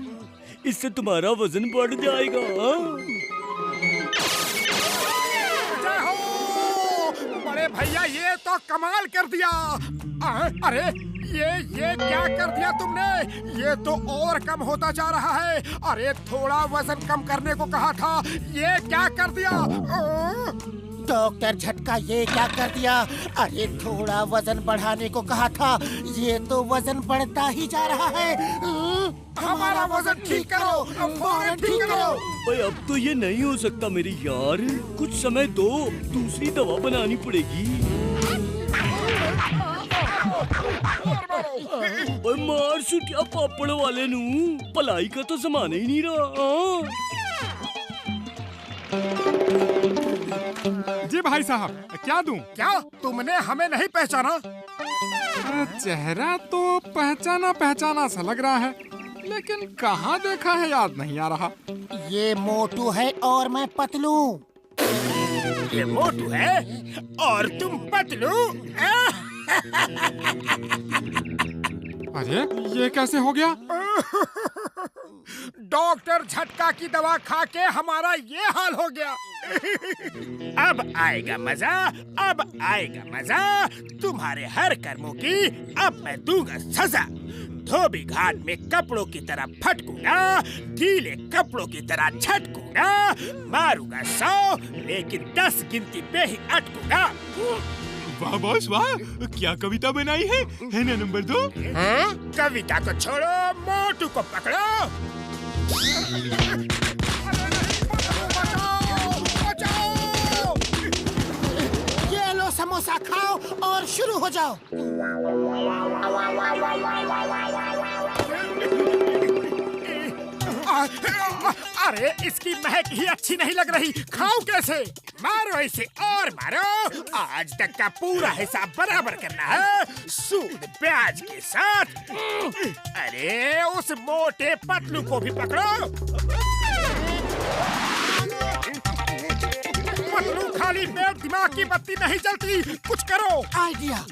इससे तुम्हारा वजन बढ़ जाएगा। जय हो बड़े भैया, ये तो कमाल कर दिया। अरे ये क्या कर दिया तुमने, ये तो और कम होता जा रहा है। अरे थोड़ा वजन कम करने को कहा था, ये क्या कर दिया। डॉक्टर झटका ये क्या कर दिया। अरे थोड़ा वजन बढ़ाने को कहा था, ये तो वजन बढ़ता ही जा रहा है। हमारा वजन ठीक करो, फौरन ठीक करो। भाई अब तो ये नहीं हो सकता मेरे यार, कुछ समय दो, दूसरी दवा बनानी पड़ेगी। मार सुटिया पापड़ वाले नू, पलाई का तो जमाना ही नहीं रहा। जी भाई साहब, क्या दूं? क्या तुमने हमें नहीं पहचाना? चेहरा तो पहचाना सा लग रहा है, लेकिन कहाँ देखा है याद नहीं आ रहा। ये मोटू है और मैं पतलू। ये मोटू है और तुम पतलू। अरे ये कैसे हो गया? डॉक्टर झटका की दवा खा के हमारा ये हाल हो गया। अब आएगा मजा, अब आएगा मजा। तुम्हारे हर कर्मों की अब मैं दूंगा सजा। धोबी घाट में कपड़ों की तरह फटकूंगा, गीले कपड़ों की तरह झटकूंगा। मारूंगा 100 लेकिन 10 गिनती पे ही अटकूंगा। वाह बॉस वाह, क्या कविता बनाई है ना नंबर 2। कविता को छोड़ो, मोटू को पकड़ो। बचाओ। ये लो समोसा खाओ और शुरू हो जाओ। अरे इसकी महक ही अच्छी नहीं लग रही, खाओ कैसे? मारो इसे और मारो। आज तक का पूरा हिसाब बराबर करना है, सूद ब्याज के साथ। अरे उस मोटे पतलू को भी पकड़ो। पतलू खाली पेट दिमाग की बत्ती नहीं जलती, कुछ करो। आइडिया।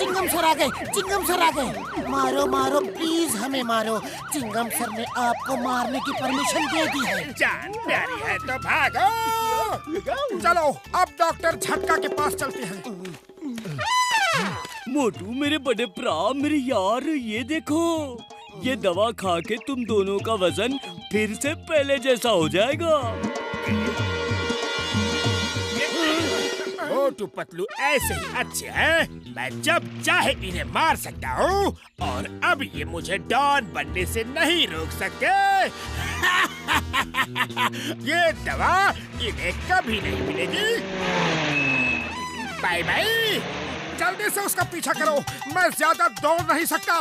चिंगम सर आ गए, चिंगम सर आ गए। मारो मारो प्लीज, हमें मारो। चिंगम सर ने आपको मारने की परमिशन दे दी है। जान प्यारी है तो भागो। चलो अब डॉक्टर झटका के पास चलते हैं। मोटू मेरे बड़े भरा, मेरे यार, ये देखो, ये दवा खा के तुम दोनों का वजन फिर से पहले जैसा हो जाएगा। मोटू पतलू ऐसे ही अच्छे हैं। मैं जब चाहे इन्हें मार सकता हूँ और अब ये मुझे डॉन बनने से नहीं रोक सकते। ये दवा इन्हें कभी नहीं मिलेगी। Bye bye. जल्दी से उसका पीछा करो, मैं ज्यादा दौड़ नहीं सकता।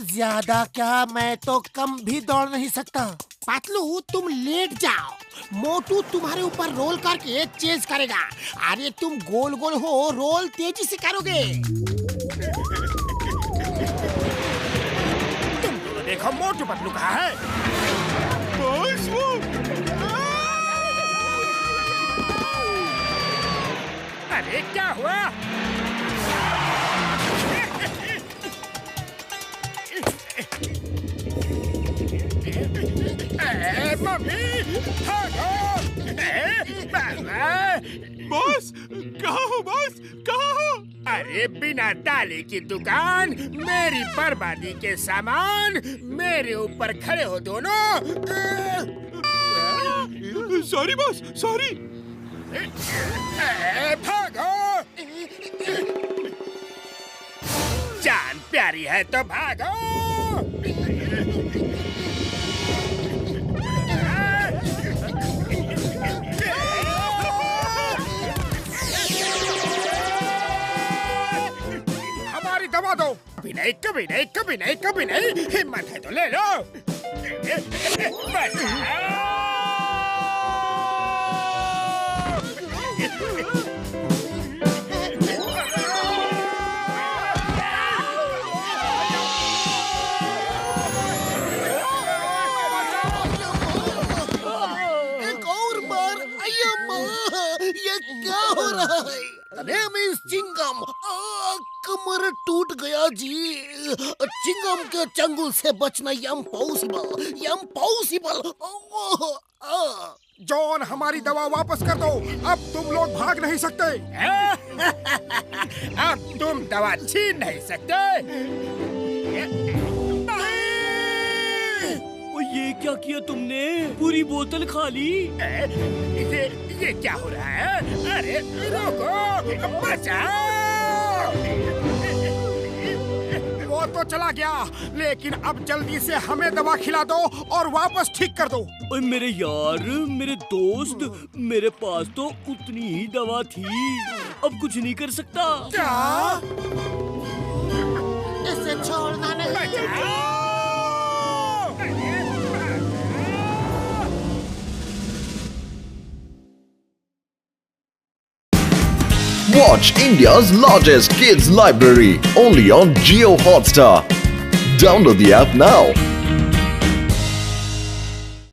ज्यादा क्या, मैं तो कम भी दौड़ नहीं सकता। पतलू तुम लेट जाओ, मोटू तुम्हारे ऊपर रोल करके चेज करेगा। अरे तुम गोल गोल हो, रोल तेजी से करोगे। तुम दोनों देखो मोटू पतलू कहाँ है। अरे क्या हुआ? मम्मी बॉस कहाँ हो? बॉस कहाँ हो? अरे बिना ताले की दुकान, मेरी बर्बादी के सामान, मेरे ऊपर खड़े हो दोनों। Sorry boss, sorry. भागो। जान प्यारी है तो भागो। हमारी दवा दो। कभी नहीं, कभी नहीं, कभी नहीं, कभी नहीं। हिम्मत है तो ले लो। एक और बार। अय्या, ये क्या हो रहा है? Name is Chingam. कमर टूट गया जी। चिंगम के चंगुल से बचना इम्पॉसिबल, इम्पॉसिबल। जॉन, हमारी दवा वापस कर दो। अब तुम लोग भाग नहीं सकते। अब तुम दवा छीन नहीं सकते। ये क्या किया तुमने? पूरी बोतल खाली। ये क्या हो रहा है? अरे रुको, बचाओ। वो तो चला गया, लेकिन अब जल्दी से हमें दवा खिला दो और वापस ठीक कर दो। ओए मेरे यार, मेरे दोस्त, मेरे पास तो उतनी ही दवा थी। अब कुछ नहीं कर सकता। क्या? इसे छोड़ना नहीं। Watch India's largest kids library only on Jio Hotstar. Download the app now.